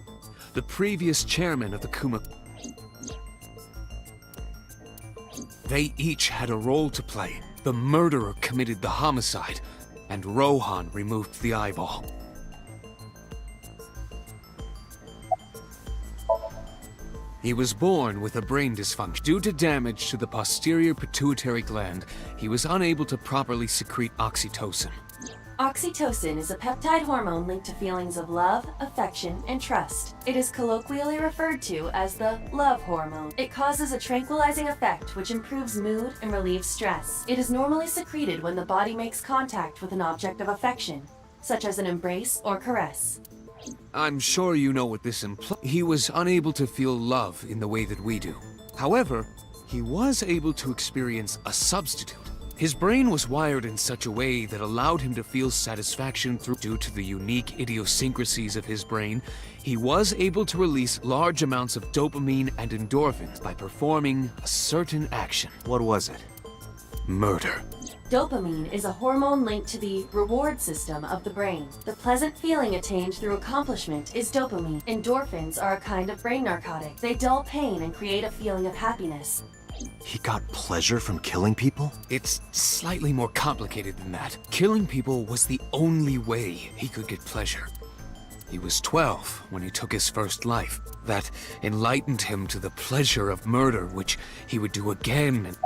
the previous chairman of the They each had a role to play. The murderer committed the homicide, and Rohan removed the eyeball. He was born with a brain dysfunction. Due to damage to the posterior pituitary gland, he was unable to properly secrete oxytocin. Oxytocin is a peptide hormone linked to feelings of love, affection, and trust. It is colloquially referred to as the love hormone. It causes a tranquilizing effect which improves mood and relieves stress. It is normally secreted when the body makes contact with an object of affection, such as an embrace or caress. I'm sure you know what this implies. He was unable to feel love in the way that we do. However, he was able to experience a substitute. His brain was wired in such a way that allowed him to feel satisfaction due to the unique idiosyncrasies of his brain. He was able to release large amounts of dopamine and endorphins by performing a certain action. What was it? Murder. Dopamine is a hormone linked to the reward system of the brain. The pleasant feeling attained through accomplishment is dopamine. Endorphins are a kind of brain narcotic. They dull pain and create a feeling of happiness. He got pleasure from killing people? It's slightly more complicated than that. Killing people was the only way he could get pleasure. He was 12 when he took his first life. That enlightened him to the pleasure of murder, which he would do again and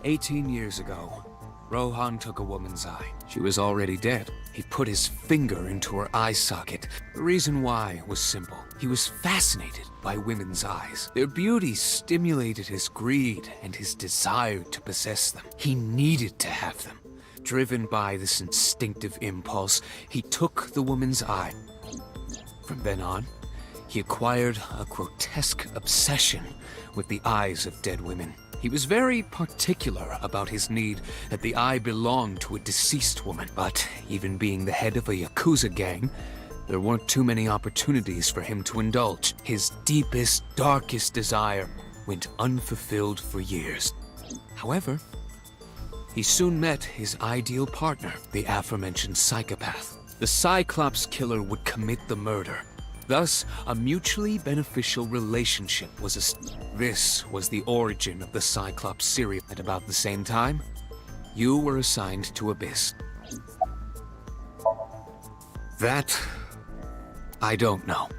18 years ago, Rohan took a woman's eye. She was already dead. He put his finger into her eye socket. The reason why was simple. He was fascinated by women's eyes. Their beauty stimulated his greed and his desire to possess them. He needed to have them. Driven by this instinctive impulse, he took the woman's eye. From then on, he acquired a grotesque obsession with the eyes of dead women. He was very particular about his need that the eye belonged to a deceased woman. But even being the head of a Yakuza gang, there weren't too many opportunities for him to indulge. His deepest, darkest desire went unfulfilled for years. However, he soon met his ideal partner, the aforementioned psychopath. The Cyclops killer would commit the murder. Thus, a mutually beneficial relationship was established. This was the origin of the Cyclops serial. At about the same time, you were assigned to Abyss. That, I don't know.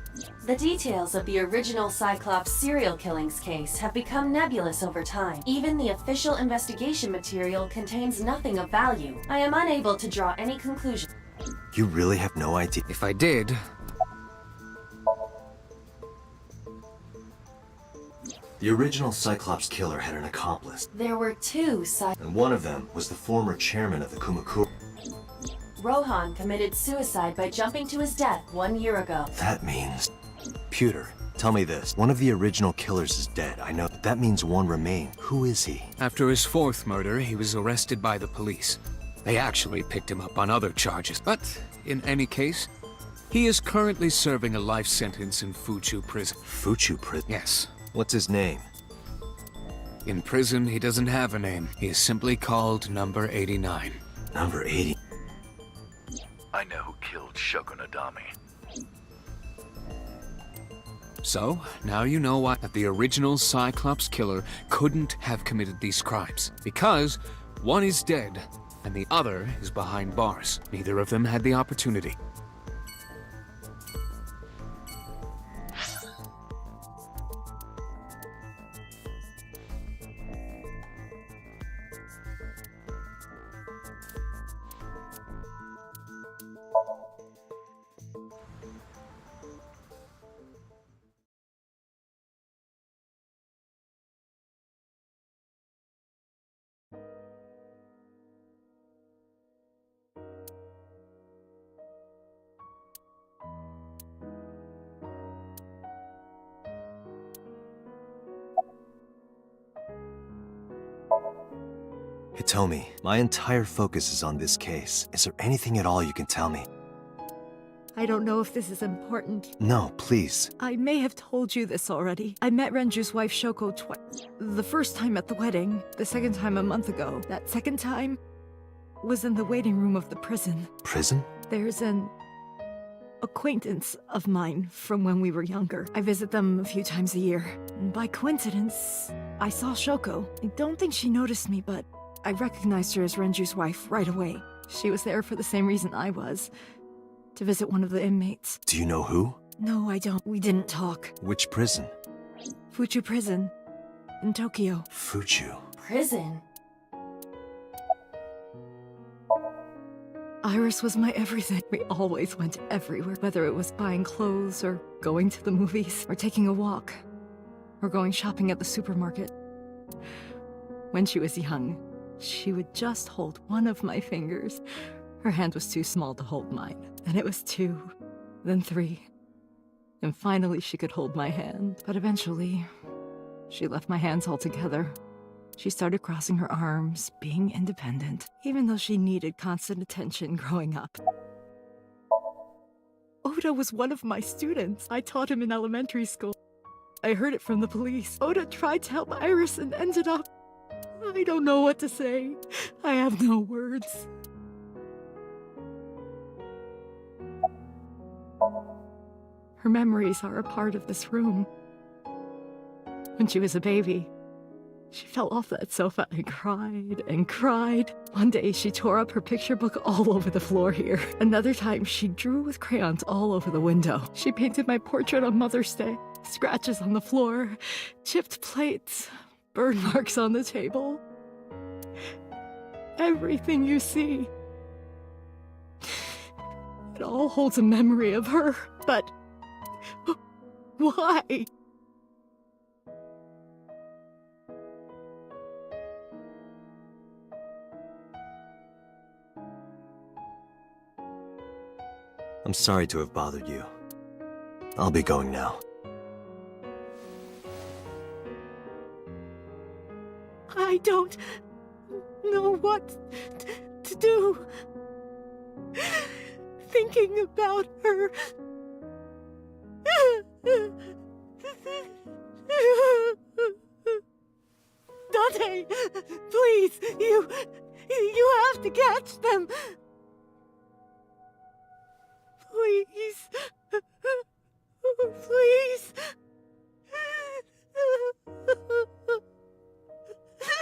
The details of the original Cyclops serial killings case have become nebulous over time. Even the official investigation material contains nothing of value. I am unable to draw any conclusion. You really have no idea? If I did, The original Cyclops killer had an accomplice, There were two and one of them was the former chairman of the Kumakura. Rohan committed suicide by jumping to his death 1 year ago. That means... Pewter, tell me this. One of the original killers is dead. I know. That means one remains. Who is he? after his fourth murder, he was arrested by the police. They actually picked him up on other charges, but in any case, he is currently serving a life sentence in Fuchu prison. Fuchu prison? Yes. What's his name? In prison, he doesn't have a name. He is simply called Number 89. Number 80. I know who killed Shogunadami. So, now you know why the original Cyclops killer couldn't have committed these crimes. Because one is dead, and the other is behind bars. Neither of them had the opportunity. Hitomi, my entire focus is on this case. Is there anything at all you can tell me? I don't know if this is important. No, please. I may have told you this already. I met Renju's wife Shoko twice. The first time at the wedding, the second time a month ago. That second time was in the waiting room of the prison. Prison? There's an acquaintance of mine from when we were younger. I visit them a few times a year. And by coincidence, I saw Shoko. I don't think she noticed me, but I recognized her as Renju's wife right away. She was there for the same reason I was. To visit one of the inmates. Do you know who? No, I don't. We didn't talk. Which prison? Fuchu Prison. In Tokyo. Fuchu. Prison? Iris was my everything. We always went everywhere, whether it was buying clothes, or going to the movies, or taking a walk, or going shopping at the supermarket. When she was young, she would just hold one of my fingers. Her hand was too small to hold mine. Then it was 2, then 3. And finally she could hold my hand. But eventually, she left my hands altogether. She started crossing her arms, being independent, even though she needed constant attention growing up. Oda was one of my students. I taught him in elementary school. I heard it from the police. Oda tried to help Iris and ended up... I don't know what to say. I have no words. Her memories are a part of this room. When she was a baby, she fell off that sofa and cried and cried. One day she tore up her picture book all over the floor here. Another time she drew with crayons all over the window. She painted my portrait on Mother's Day. Scratches on the floor, chipped plates, burn marks on the table. Everything you see. It all holds a memory of her, but why? I'm sorry to have bothered you. I'll be going now. I don't know what to do. Thinking about her. Dante, please, you have to catch them. Please. Please.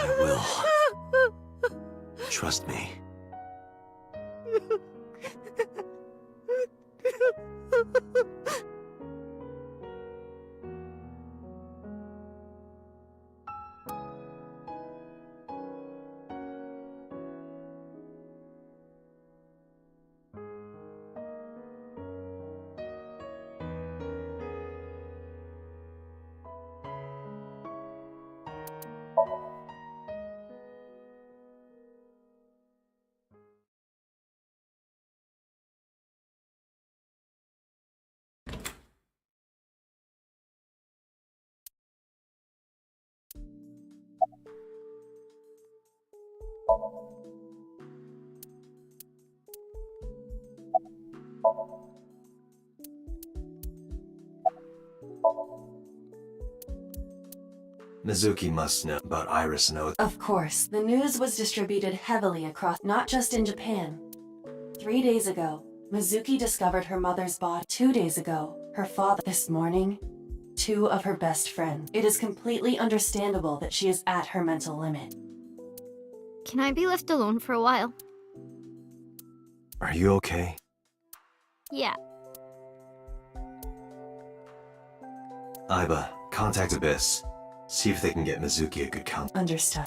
I will. Trust me. Mizuki must know about Iris and Oda. Of course, the news was distributed heavily across, not just in Japan. 3 days ago, Mizuki discovered her mother's body. 2 days ago, her father. This morning, 2 of her best friends. It is completely understandable that she is at her mental limit. Can I be left alone for a while? Are you okay? Yeah. Aiba, contact Abyss. See if they can get Mizuki a good count. Understood.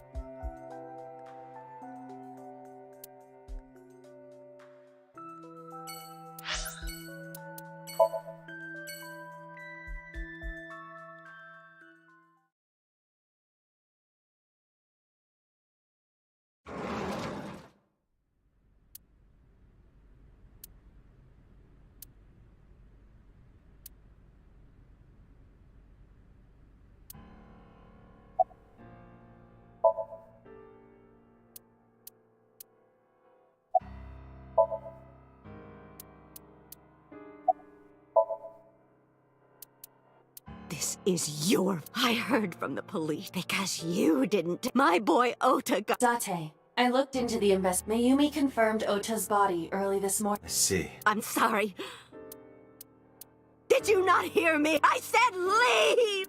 This is your... I heard from the police because you didn't. My boy Ota got... Date, I looked into the Mayumi confirmed Ota's body early this morning. I see. I'm sorry. Did you not hear me? I said leave!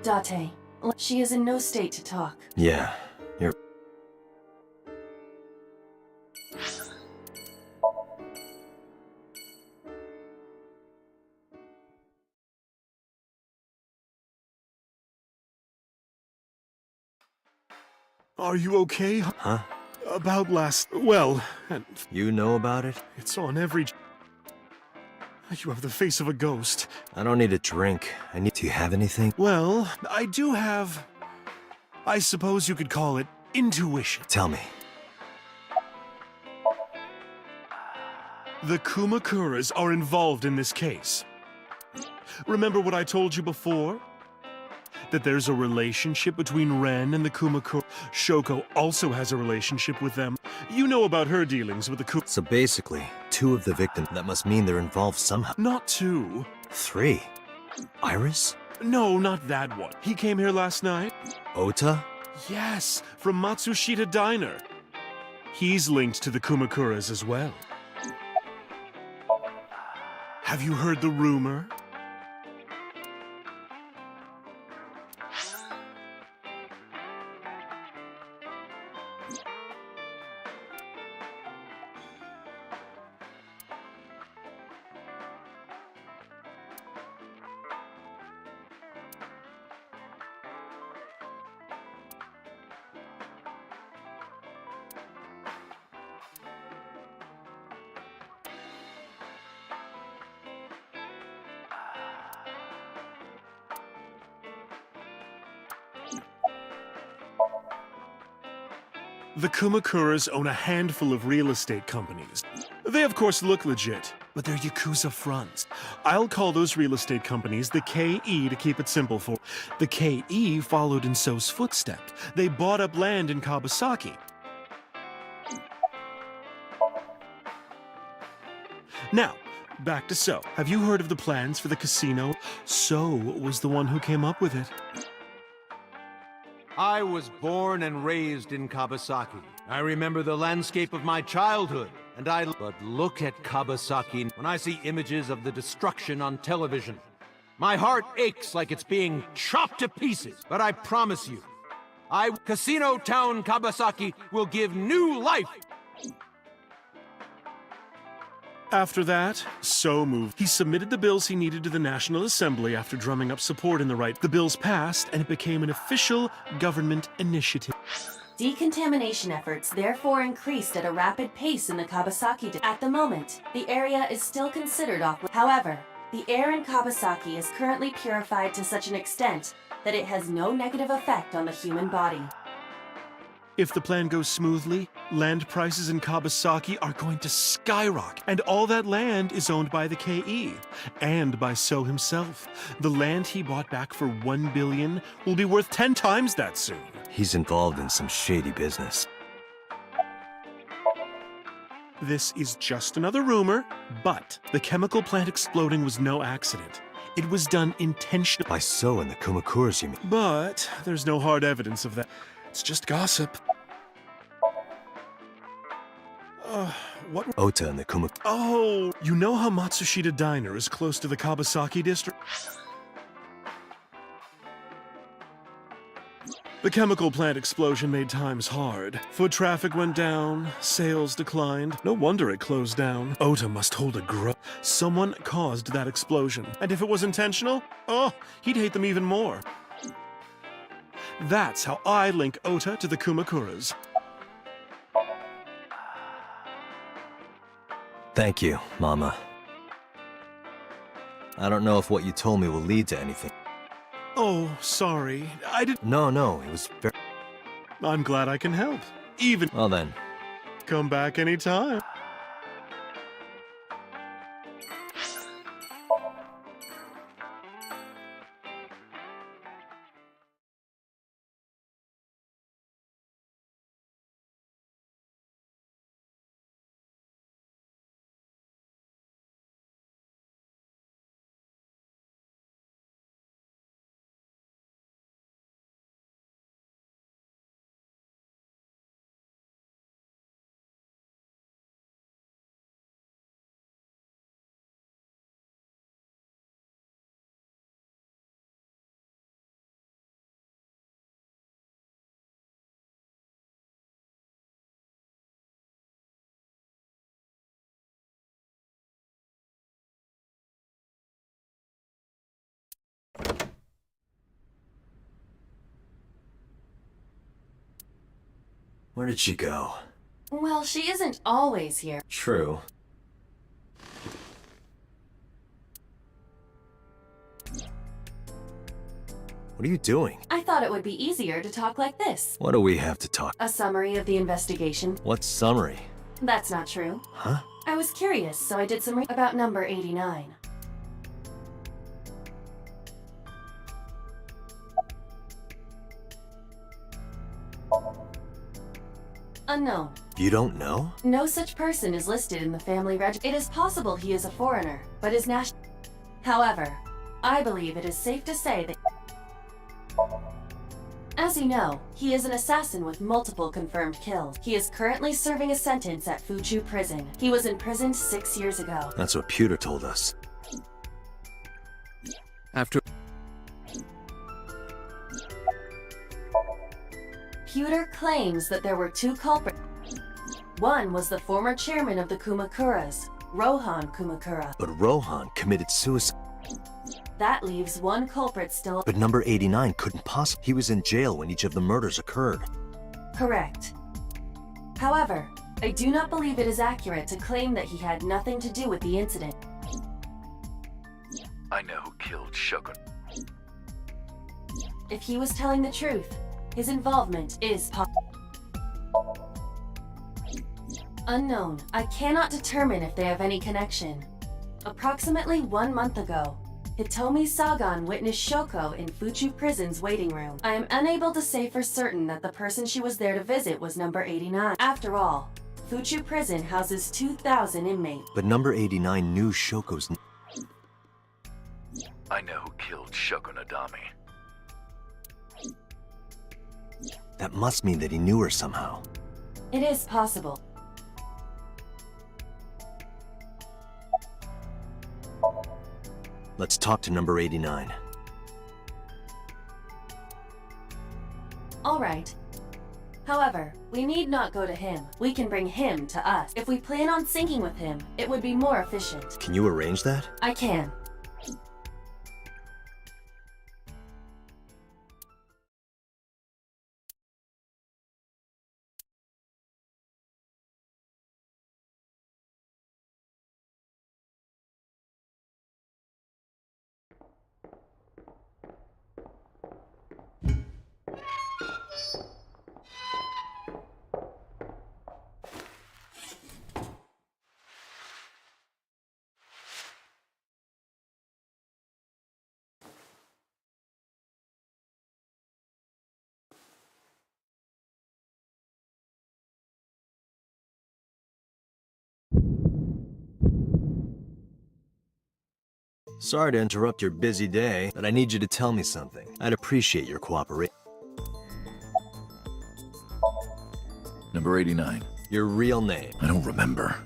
Date, she is in no state to talk. Yeah, you're... Are you okay? Huh? About last... Well, and You know about it? it's on every... You have the face of a ghost. I don't need a drink. Do you have anything? Well, I do have... I suppose you could call it intuition. Tell me. The Kumakuras are involved in this case. Remember what I told you before? That there's a relationship between Ren and the Kumakura. Shoko also has a relationship with them. You know about her dealings with the Kumakura. So basically, 2 of the victims. That must mean they're involved somehow. Not 2. 3. Iris? No, not that one. He came here last night. Ota? Yes, from Matsushita Diner. He's linked to the Kumakuras as well. Have you heard the rumor? The Kumakuras own a handful of real estate companies. They of course look legit, but they're Yakuza fronts. I'll call those real estate companies the KE to keep it simple for. The KE followed in So's footsteps. They bought up land in Kawasaki. Now, back to So. Have you heard of the plans for the casino? So was the one who came up with it. I was born and raised in Kawasaki. I remember the landscape of my childhood, But look at Kawasaki when I see images of the destruction on television. My heart aches like it's being chopped to pieces. But I promise you, Casino Town Kawasaki will give new life. After that, So moved. He submitted the bills he needed to the National Assembly after drumming up support in the right. The bills passed, and it became an official government initiative. Decontamination efforts therefore increased at a rapid pace in the Kawasaki. At the moment, the area is still considered off. However, the air in Kawasaki is currently purified to such an extent that it has no negative effect on the human body. If the plan goes smoothly, land prices in Kawasaki are going to skyrocket. And all that land is owned by the KE, and by So himself. The land he bought back for $1 billion will be worth 10 times that soon. He's involved in some shady business. This is just another rumor, but the chemical plant exploding was no accident. It was done intentionally. By So and the Kumakuras, you mean? But there's no hard evidence of that. It's just gossip. What? Ota and the Kumakuras. Oh, you know how Matsushita Diner is close to the Kawasaki district? The chemical plant explosion made times hard. Foot traffic went down, sales declined. No wonder it closed down. Ota must hold a grudge. Someone caused that explosion. And if it was intentional, oh, he'd hate them even more. That's how I link Ota to the Kumakuras. Thank you, Mama. I don't know if what you told me will lead to anything. Oh, sorry. I didn't... No, it was very... I'm glad I can help. Even... Well then. Come back anytime. Where did she go? Well, she isn't always here. True. What are you doing? I thought it would be easier to talk like this. What do we have to talk? A summary of the investigation. What summary? That's not true. Huh? I was curious, so I did some about number 89. Unknown. You don't know? No such person is listed in the family register. It is possible he is a foreigner, but his national... However, I believe it is safe to say that... As you know, he is an assassin with multiple confirmed kills. He is currently serving a sentence at Fuchu Prison. He was imprisoned 6 years ago. That's what Pewter told us. After Pewter claims that there were two culprits. One was the former chairman of the Kumakuras, Rohan Kumakura. But Rohan committed suicide. That leaves one culprit still. But number 89 couldn't possibly. He was in jail when each of the murders occurred. Correct. However, I do not believe it is accurate to claim that he had nothing to do with the incident. I know who killed Shogun. If he was telling the truth, his involvement is unknown. I cannot determine if they have any connection. Approximately 1 month ago, Hitomi Sagan witnessed Shoko in Fuchu Prison's waiting room. I am unable to say for certain that the person she was there to visit was number 89. After all, Fuchu Prison houses 2,000 inmates. But number 89 knew Shoko's... I know who killed Shogun Adami. That must mean that he knew her somehow. It is possible. Let's talk to number 89. All right. However, we need not go to him. We can bring him to us. If we plan on syncing with him, it would be more efficient. Can you arrange that? I can. Sorry to interrupt your busy day, but I need you to tell me something. I'd appreciate your cooperation. Number 89. Your real name. I don't remember.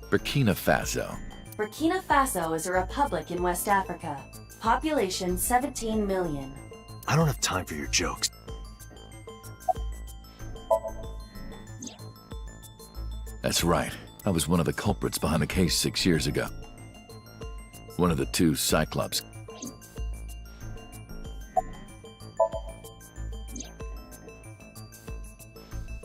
Burkina Faso. Burkina Faso is a republic in West Africa. Population 17 million. I don't have time for your jokes. That's right. I was one of the culprits behind the case 6 years ago. One of the two Cyclops.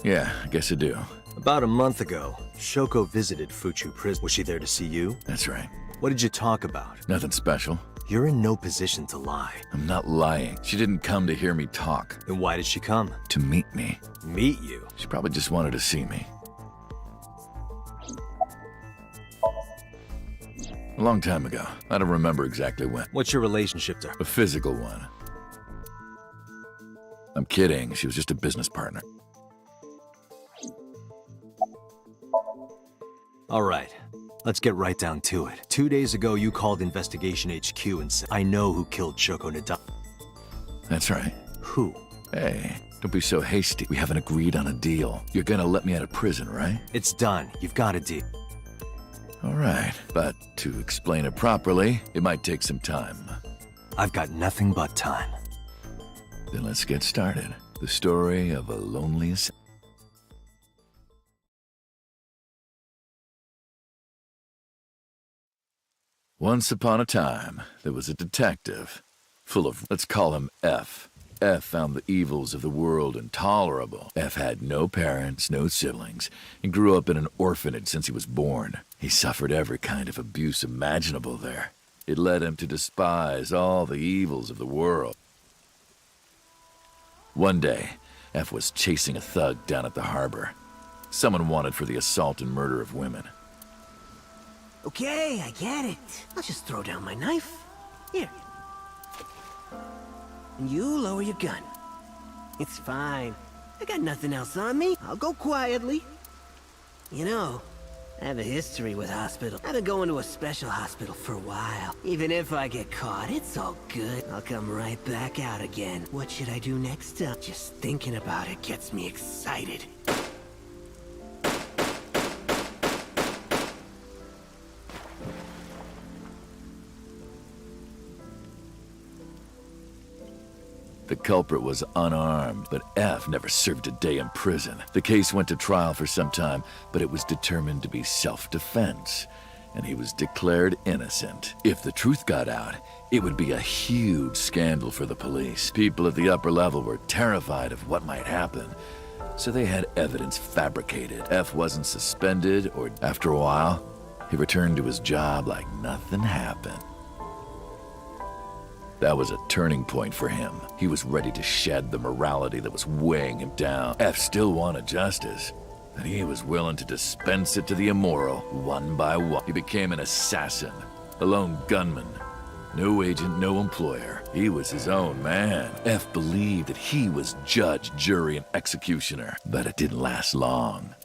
Yeah, I guess I do. About a month ago, Shoko visited Fuchu Prison. Was she there to see you? That's right. What did you talk about? Nothing special. You're in no position to lie. I'm not lying. She didn't come to hear me talk. Then why did she come? To meet me. Meet you? She probably just wanted to see me. A long time ago. I don't remember exactly when. What's your relationship to her? A physical one. I'm kidding. She was just a business partner. All right. Let's get right down to it. 2 days ago, you called Investigation HQ and said, I know who killed Shoko Nadami. That's right. Who? Hey, don't be so hasty. We haven't agreed on a deal. You're gonna let me out of prison, right? It's done. You've got a deal. All right, but to explain it properly, it might take some time. I've got nothing but time. Then let's get started. The story of a lonely assassin. Once upon a time, there was a detective, full of, let's call him F. F found the evils of the world intolerable. F had no parents, no siblings, and grew up in an orphanage since he was born. He suffered every kind of abuse imaginable there. It led him to despise all the evils of the world. One day, F was chasing a thug down at the harbor. Someone wanted for the assault and murder of women. Okay, I get it. I'll just throw down my knife. Here. And you lower your gun. It's fine. I got nothing else on me. I'll go quietly. You know, I have a history with hospital. I've been going to a special hospital for a while. Even if I get caught, it's all good. I'll come right back out again. What should I do next time? Just thinking about it gets me excited. The culprit was unarmed, but F never served a day in prison. The case went to trial for some time, but it was determined to be self-defense, and he was declared innocent. If the truth got out, it would be a huge scandal for the police. People at the upper level were terrified of what might happen, so they had evidence fabricated. F wasn't suspended, or after a while, he returned to his job like nothing happened. That was a turning point for him. He was ready to shed the morality that was weighing him down. F still wanted justice, and he was willing to dispense it to the immoral, one by one. He became an assassin, a lone gunman. No agent, no employer. He was his own man. F believed that he was judge, jury, and executioner, but it didn't last long.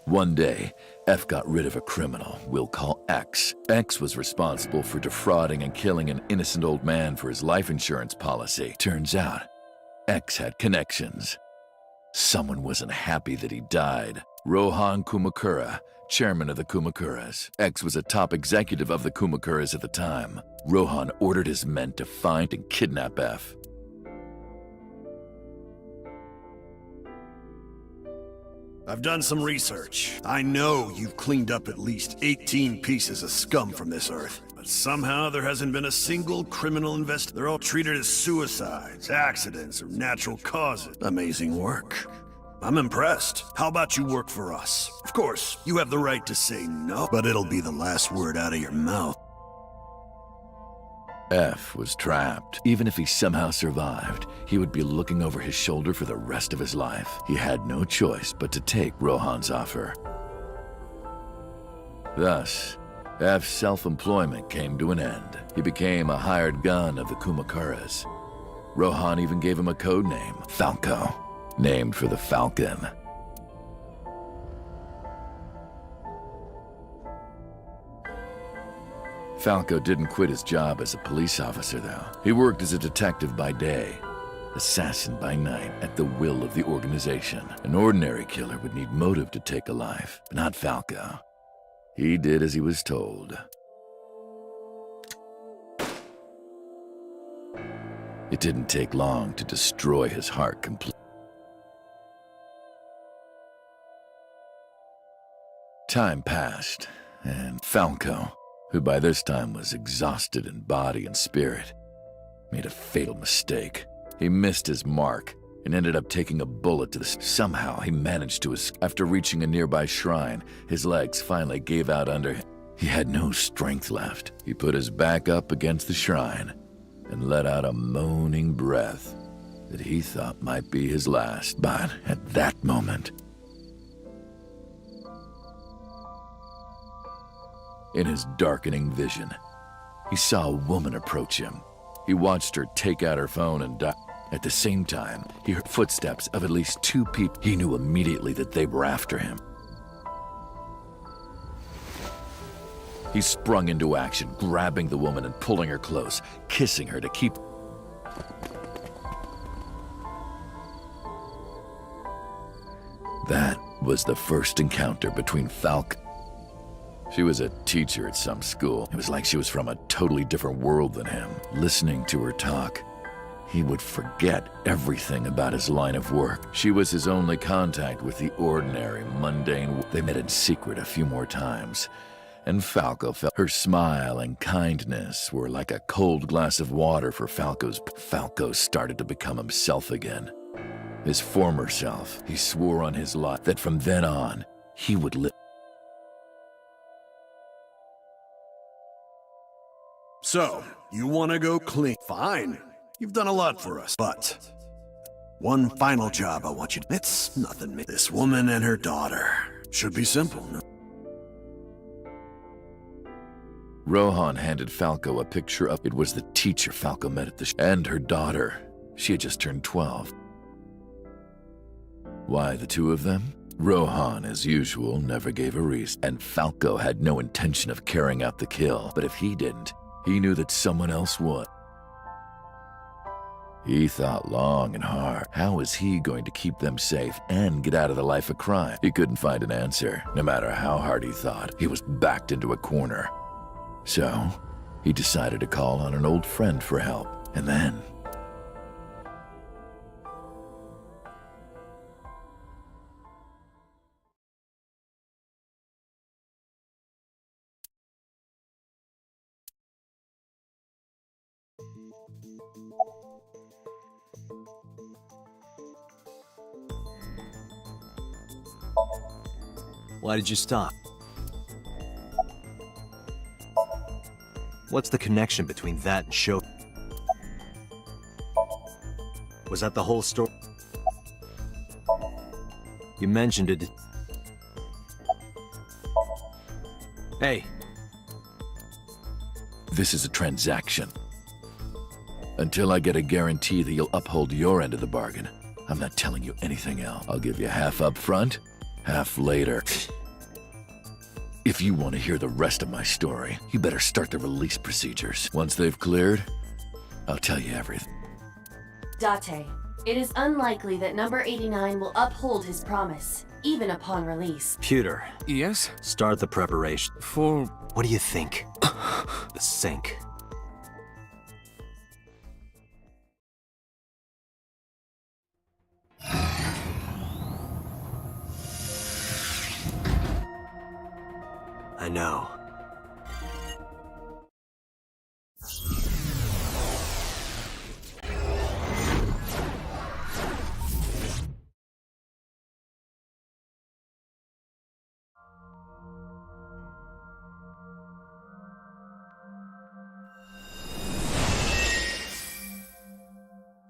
One day, F got rid of a criminal we'll call X. X was responsible for defrauding and killing an innocent old man for his life insurance policy. Turns out, X had connections. Someone wasn't happy that he died. Rohan Kumakura, chairman of the Kumakuras. X was a top executive of the Kumakuras at the time. Rohan ordered his men to find and kidnap F. I've done some research. I know you've cleaned up at least 18 pieces of scum from this earth. But somehow there hasn't been a single criminal invest. They're all treated as suicides, accidents, or natural causes. Amazing work. I'm impressed. How about you work for us? Of course, you have the right to say no, but it'll be the last word out of your mouth. F was trapped. Even if he somehow survived, he would be looking over his shoulder for the rest of his life. He had no choice but to take Rohan's offer. Thus, F's self-employment came to an end. He became a hired gun of the Kumakuras. Rohan even gave him a code name, Falco, named for the Falcon. Falco didn't quit his job as a police officer, though. He worked as a detective by day, assassin by night, at the will of the organization. An ordinary killer would need motive to take a life, but not Falco. He did as he was told. It didn't take long to destroy his heart completely. Time passed, and Falco, who by this time was exhausted in body and spirit, made a fatal mistake. He missed his mark and ended up taking a bullet to the... Somehow, he managed to escape. After reaching a nearby shrine, his legs finally gave out under him. He had no strength left. He put his back up against the shrine and let out a moaning breath that he thought might be his last. But at that moment, in his darkening vision, he saw a woman approach him. He watched her take out her phone and die. At the same time, he heard footsteps of at least 2 people. He knew immediately that they were after him. He sprung into action, grabbing the woman and pulling her close, kissing her to keep... That was the first encounter between Falco. She was a teacher at some school. It was like she was from a totally different world than him. Listening to her talk, he would forget everything about his line of work. She was his only contact with the ordinary, mundane. They met in secret a few more times, and Falco felt her smile and kindness were like a cold glass of water for Falco started to become himself again. His former self. He swore on his life that from then on, he would live. So, you want to go clean? Fine. You've done a lot for us. But one final job I want you to... It's nothing. This woman and her daughter. Should be simple, no? Rohan handed Falco a picture of it was the teacher Falco met at the and her daughter. She had just turned 12. Why the two of them? Rohan, as usual, never gave a reason, and Falco had no intention of carrying out the kill, but if he didn't, he knew that someone else would. He thought long and hard. How was he going to keep them safe and get out of the life of crime? He couldn't find an answer. No matter how hard he thought, he was backed into a corner. So, he decided to call on an old friend for help, and then... Why did you stop? What's the connection between that and Shoko? Was that the whole story? You mentioned it. Hey. This is a transaction. Until I get a guarantee that you'll uphold your end of the bargain, I'm not telling you anything else. I'll give you half up front, half later. If you want to hear the rest of my story, you better start the release procedures. Once they've cleared, I'll tell you everything. Date, it is unlikely that number 89 will uphold his promise, even upon release. Pewter. Yes? Start the preparation. For... What do you think? The sink. I know.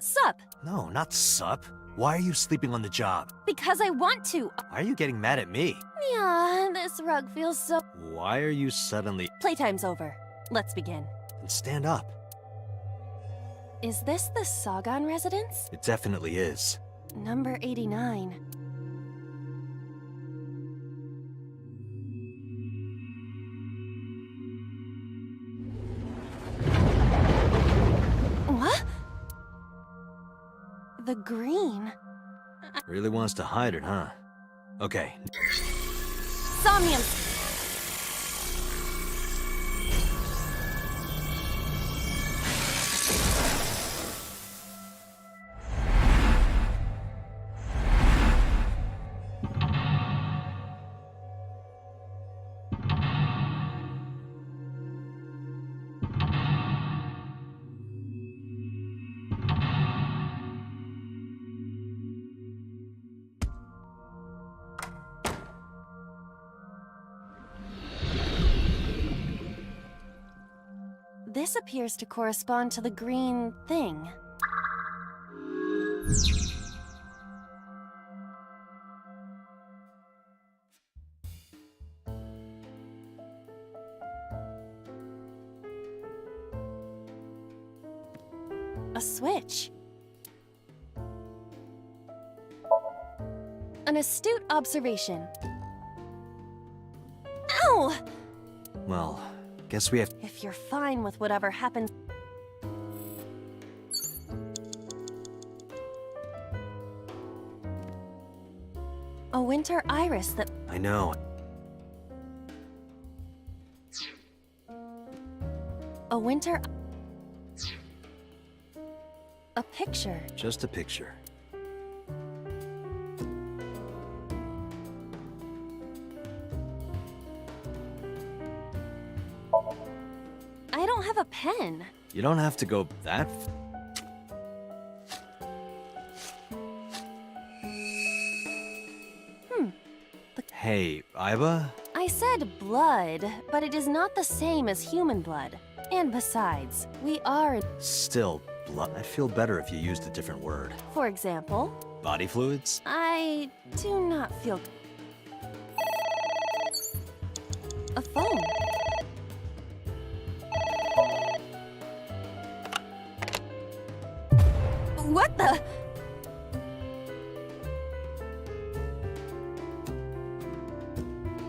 Sup? No, not sup. Why are you sleeping on the job? Because I want to. Why are you getting mad at me? Yeah, this rug feels so... Why are you suddenly... Playtime's over. Let's begin. Then stand up. Is this the Sagan residence? It definitely is. Number 89. What? The green. Really wants to hide it, huh? Okay. Somnium! This appears to correspond to the green thing. A switch. An astute observation. Ow! Well, guess we have... If you're fine with whatever happens... A winter iris that... I know. A winter... A picture. Just a picture. pen. You don't have to go that Hey, Iba? I said blood, but it is not the same as human blood. And besides, we are, Still, blood. I'd feel better if you used a different word. for example, Body fluids? I do not feel... A phone. What the?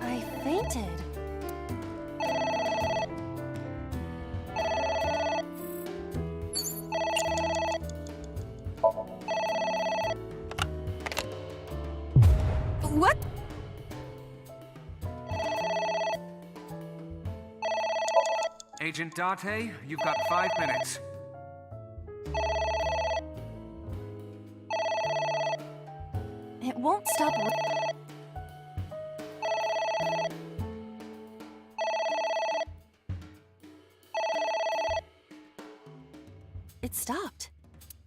I fainted. What? Agent Date, you've got 5 minutes. It won't stop. It stopped.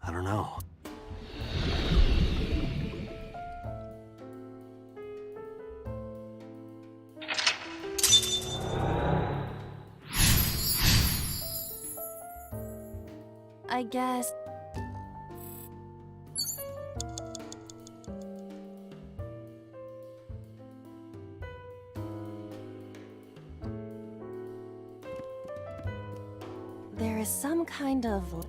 I don't know. I guess. There is some kind of...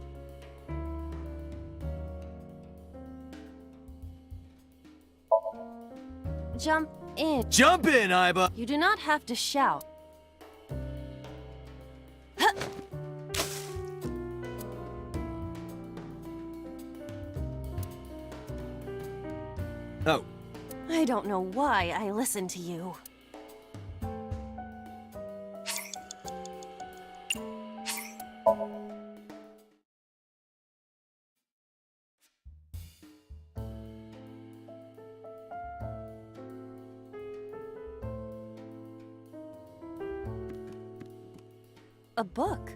Jump in. Jump in, Iba! You do not have to shout. Huh. Oh. I don't know why I listened to you. A book.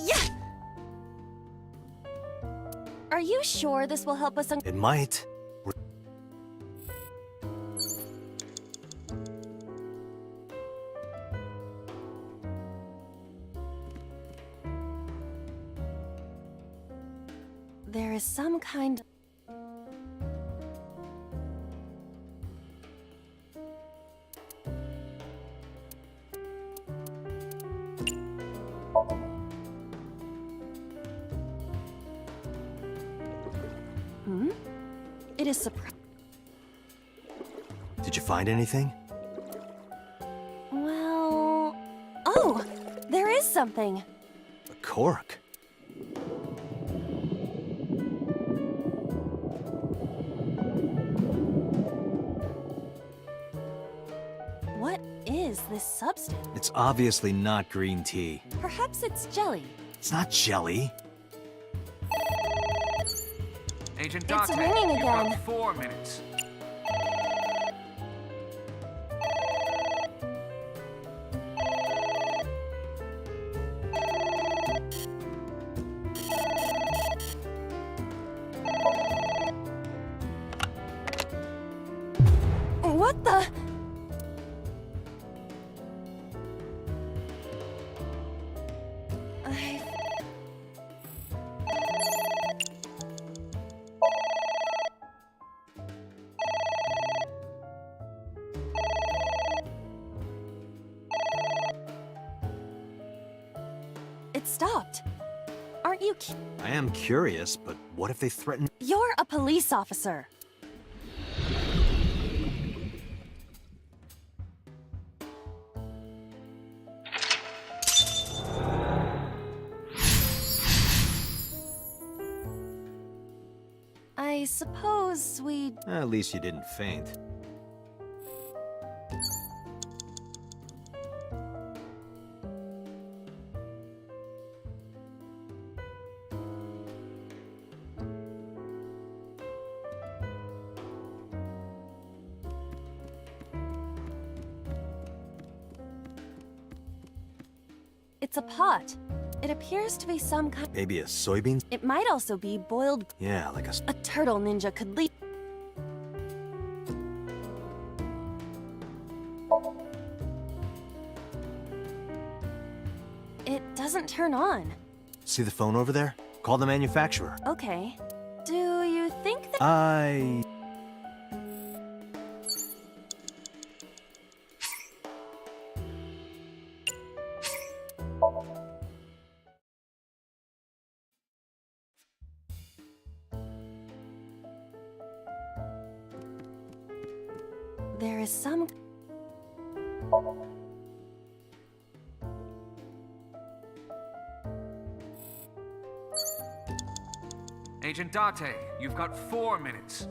Yeah! Are you sure this will help us It might. There is some kind... Hmm? It is surprising. Did you find anything? Well... Oh! There is something! A cork. What is this substance? It's obviously not green tea. Perhaps it's jelly. It's not jelly. Agent It's Date, ringing you've again. got 4 minutes. What the? It stopped. Aren't you I am curious, but what if they threaten? You're a police officer. I suppose we... At least you didn't faint. It's a pot. It appears to be some kind. Maybe a soybean? It might also be boiled. Yeah, like A turtle ninja could leap. It doesn't turn on. See the phone over there? Call the manufacturer. Okay. Do you think that. There is some. Agent Date, you've got 4 minutes.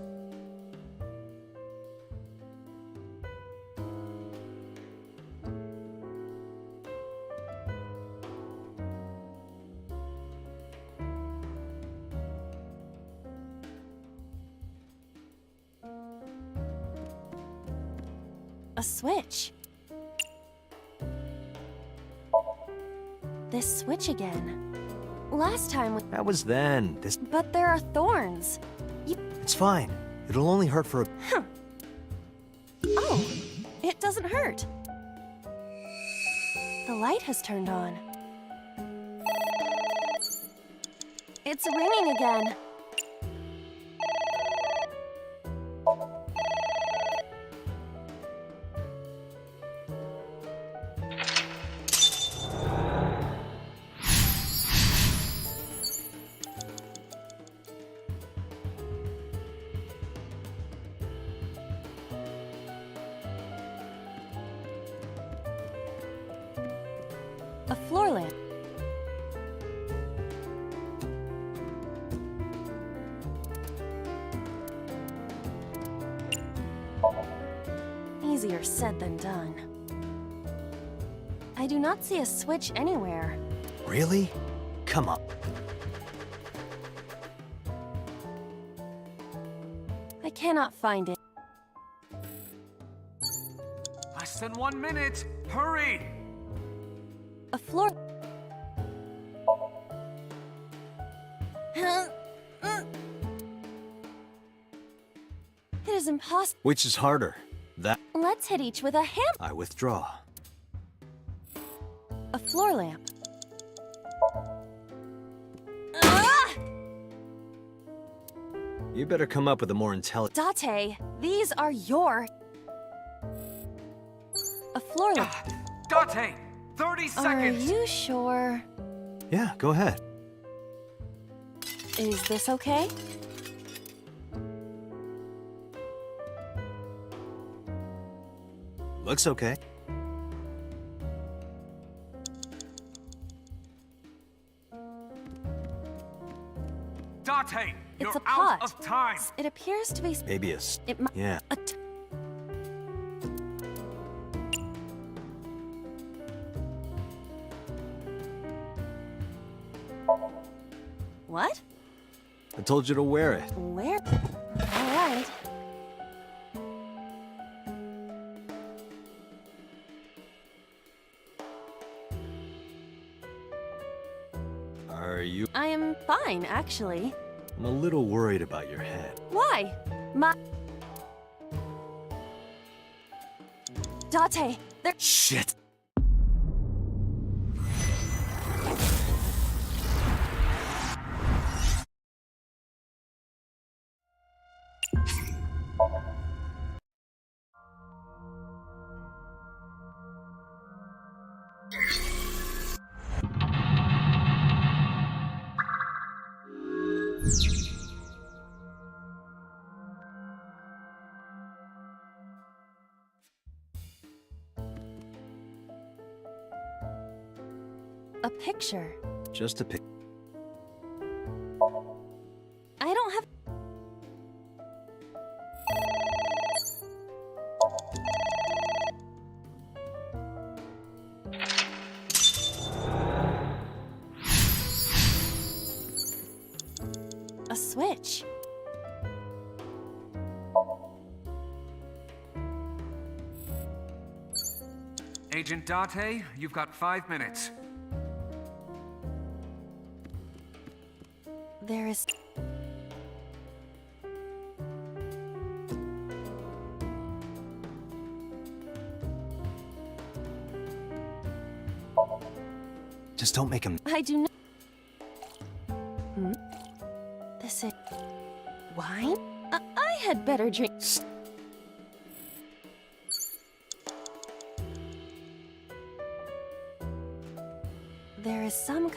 A switch. This switch again. Last time. That was then. This. But there are thorns. It's fine. It'll only hurt for a. Huh. Oh, it doesn't hurt. The light has turned on. It's ringing again. A floor lamp. Easier said than done. I do not see a switch anywhere. Really? Come on. I cannot find it. Less than 1 minute. Hurry! A floor. It is impossible. Which is harder? That. Let's hit each with a hammer. I withdraw. A floor lamp. Ah! You better come up with a more intelligent. Date, these are your. A floor lamp. Date, 30 seconds! Are you sure? Yeah, go ahead. Is this okay? Looks okay. Date, you're It's a out pot. of time! It appears to be. Maybe a. It might. Yeah. What? I told you to wear it. Where? All right. Are you? I am fine, actually. I'm a little worried about your head. Why? Date, there. Shit! A picture. Just a pic. I don't have. A switch. Agent Date, you've got 5 minutes. There is... Just don't make him. I do not... This is... wine? I had better drink... There is some...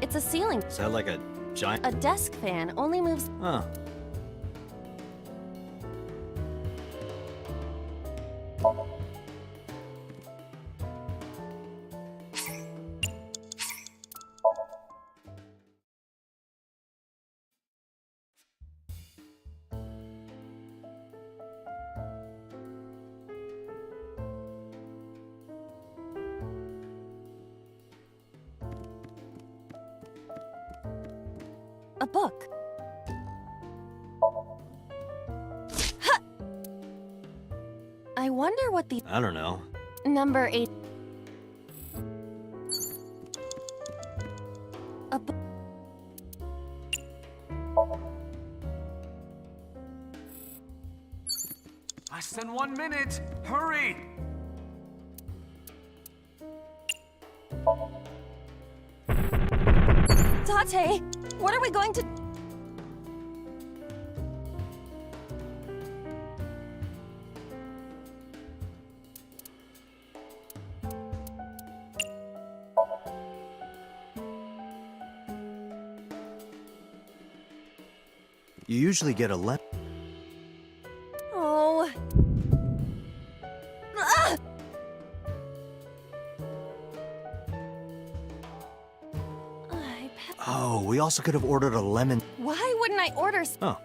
It's a ceiling. Is that like a giant? A desk fan only moves... Oh. A book. I wonder what the... I don't know. Number 8... A book... Less than 1 minute! Hurry! Date! What are we going to... You usually get a Oh... Ah! Oh, we also could have ordered a lemon. Why wouldn't I order... Oh.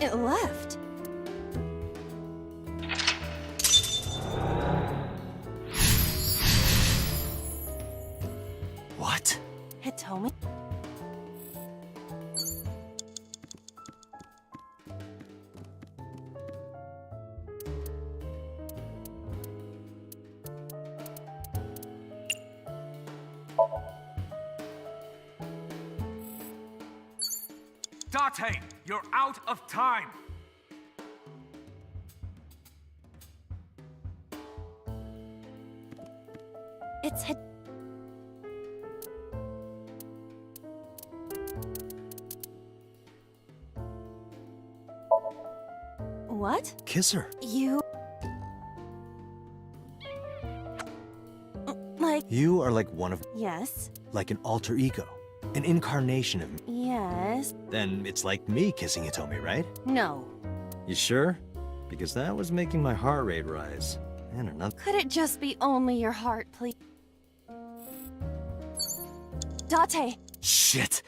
It left. What? Hitomi? Date, you're out of time! It's hit... What? Kiss her. You... Like... You are like one of... Yes. Like an alter ego. An incarnation of me. Yes. Then it's like me kissing Hitomi, right? No. You sure? Because that was making my heart rate rise. And another... Could it just be only your heart, please? Date! Shit!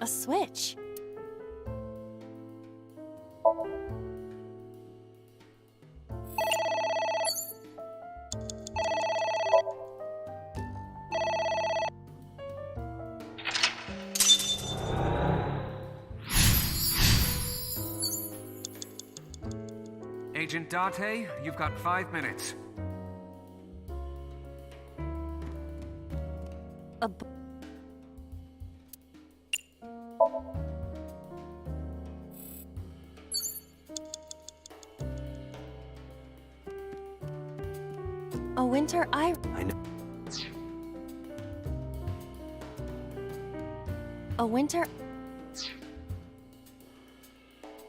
A switch. Agent Agent Date, you've got 5 minutes. A winter I know. A winter.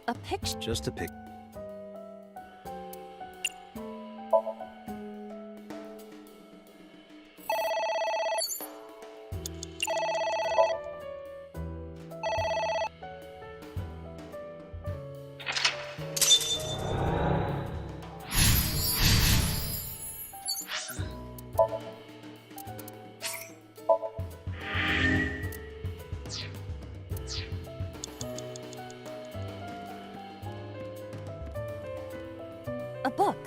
A picture. Just a pic. A book.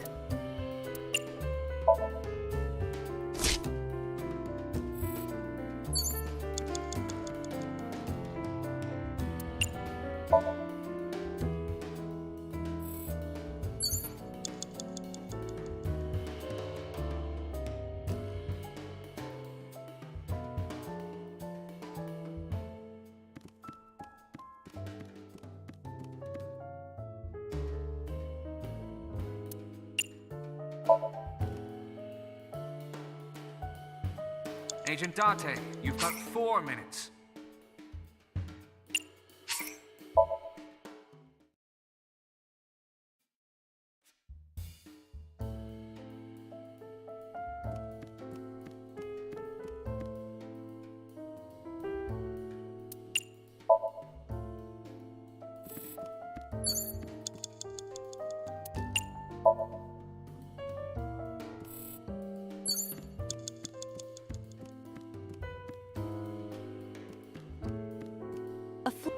Agent Date, you've got 4 minutes. A fl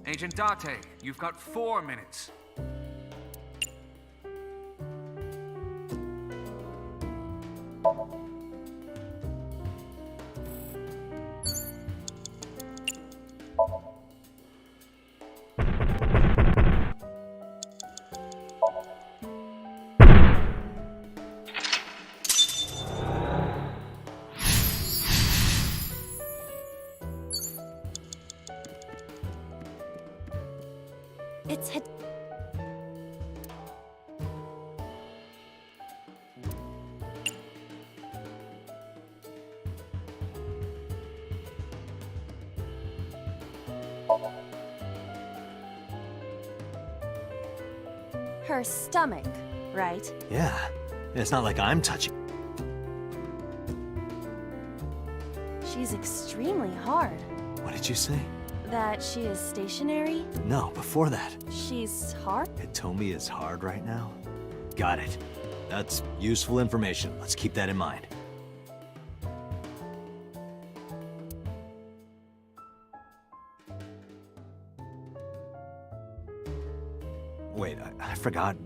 Agent Date, you've got 4 minutes. It's hit. Her stomach, right? Yeah. It's not like I'm touching. She's extremely hard. What did you say? That she is stationary? No, before that. She's hard? Hitomi is hard right now? Got it. That's useful information. Let's keep that in mind. Wait, I forgot.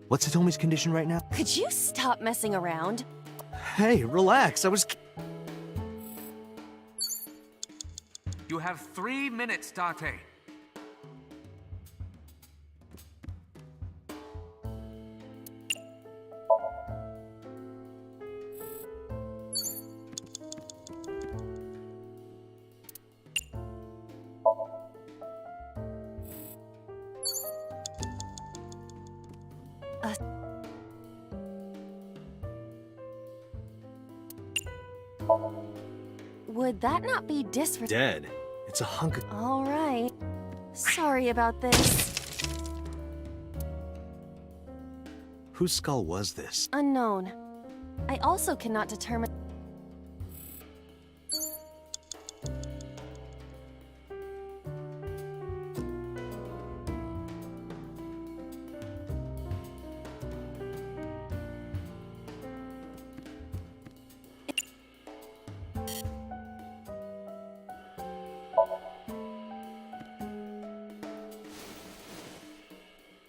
What's Hitomi's condition right now? Could you stop messing around? Hey, relax. I was... You have 3 minutes, Date. Would that not be disrespectful? Dead. It's a hunk of... All right. Sorry about this. Whose skull was this? Unknown. I also cannot determine...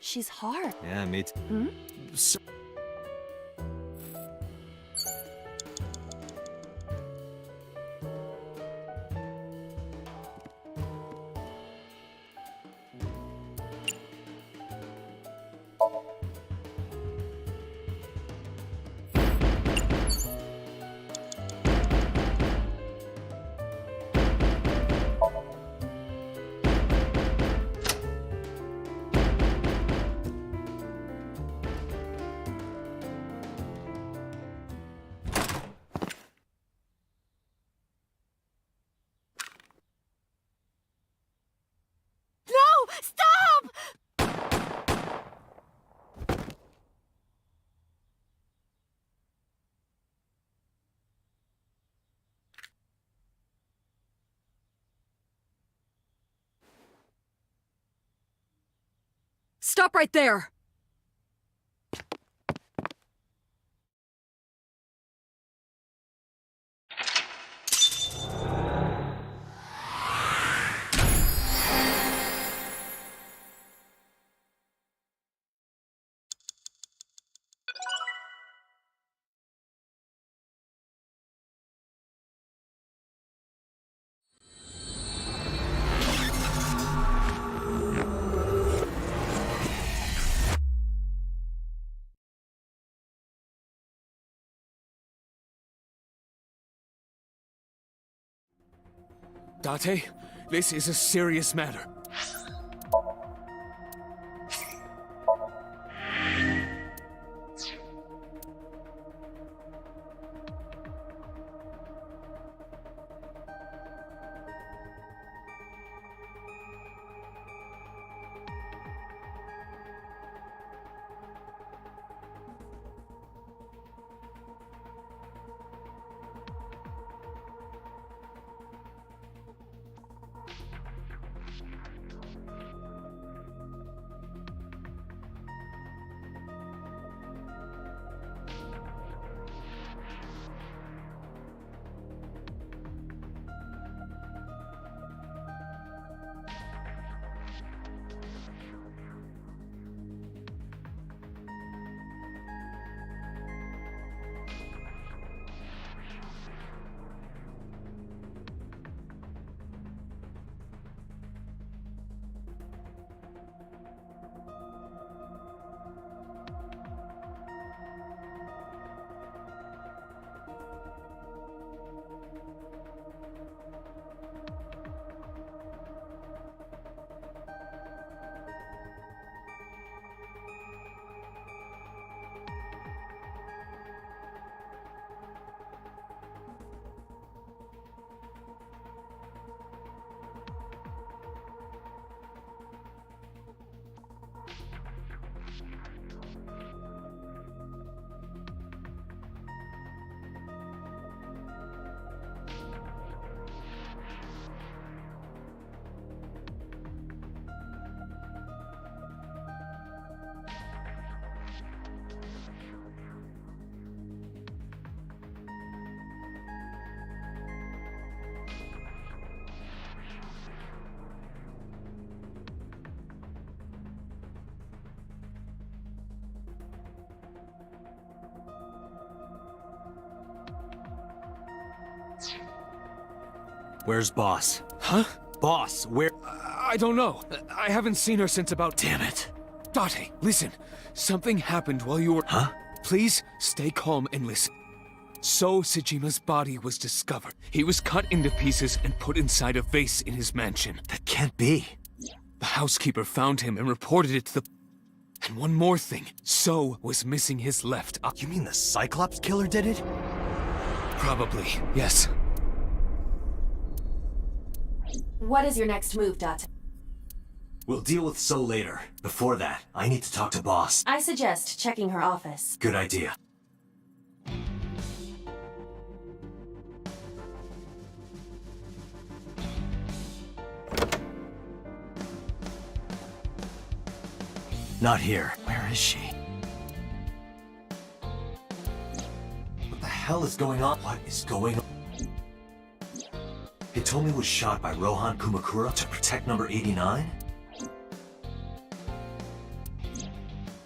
She's hard. Yeah, me too. Hmm? So Stop right there! Date, this is a serious matter. Where's Boss? Huh? Boss, where? I don't know. I haven't seen her since about... Damn it. Date, listen. Something happened while you were... Huh? Please stay calm and listen. So Sejima's body was discovered. He was cut into pieces and put inside a vase in his mansion. That can't be. The housekeeper found him and reported it to the... And one more thing. So was missing his left eye. You mean the Cyclops killer did it? Probably, yes. What is your next move, Date? We'll deal with So later. Before that, I need to talk to Boss. I suggest checking her office. Good idea. Not here. Where is she? What the hell is going on? What is going on? Hitomi was shot by Rohan Kumakura to protect number 89?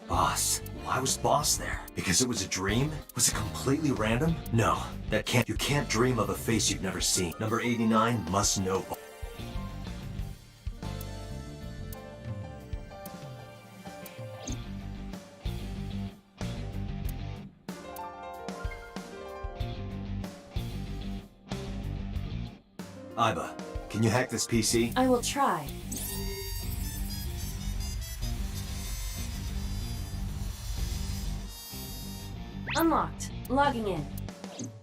Boss. Why was Boss there? Because it was a dream? Was it completely random? No, that can't. You can't dream of a face you've never seen. Number 89 must know. Aiba, can you hack this PC? I will try. Unlocked. Logging in.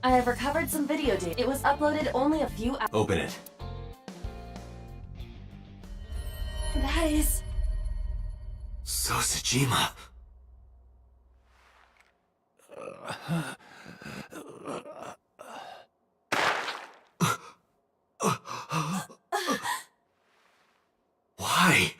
I have recovered some video data. It was uploaded only a few hours. Open it. That is... So Sejima. Why?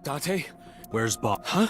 Date? Where's Bob? Huh?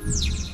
it.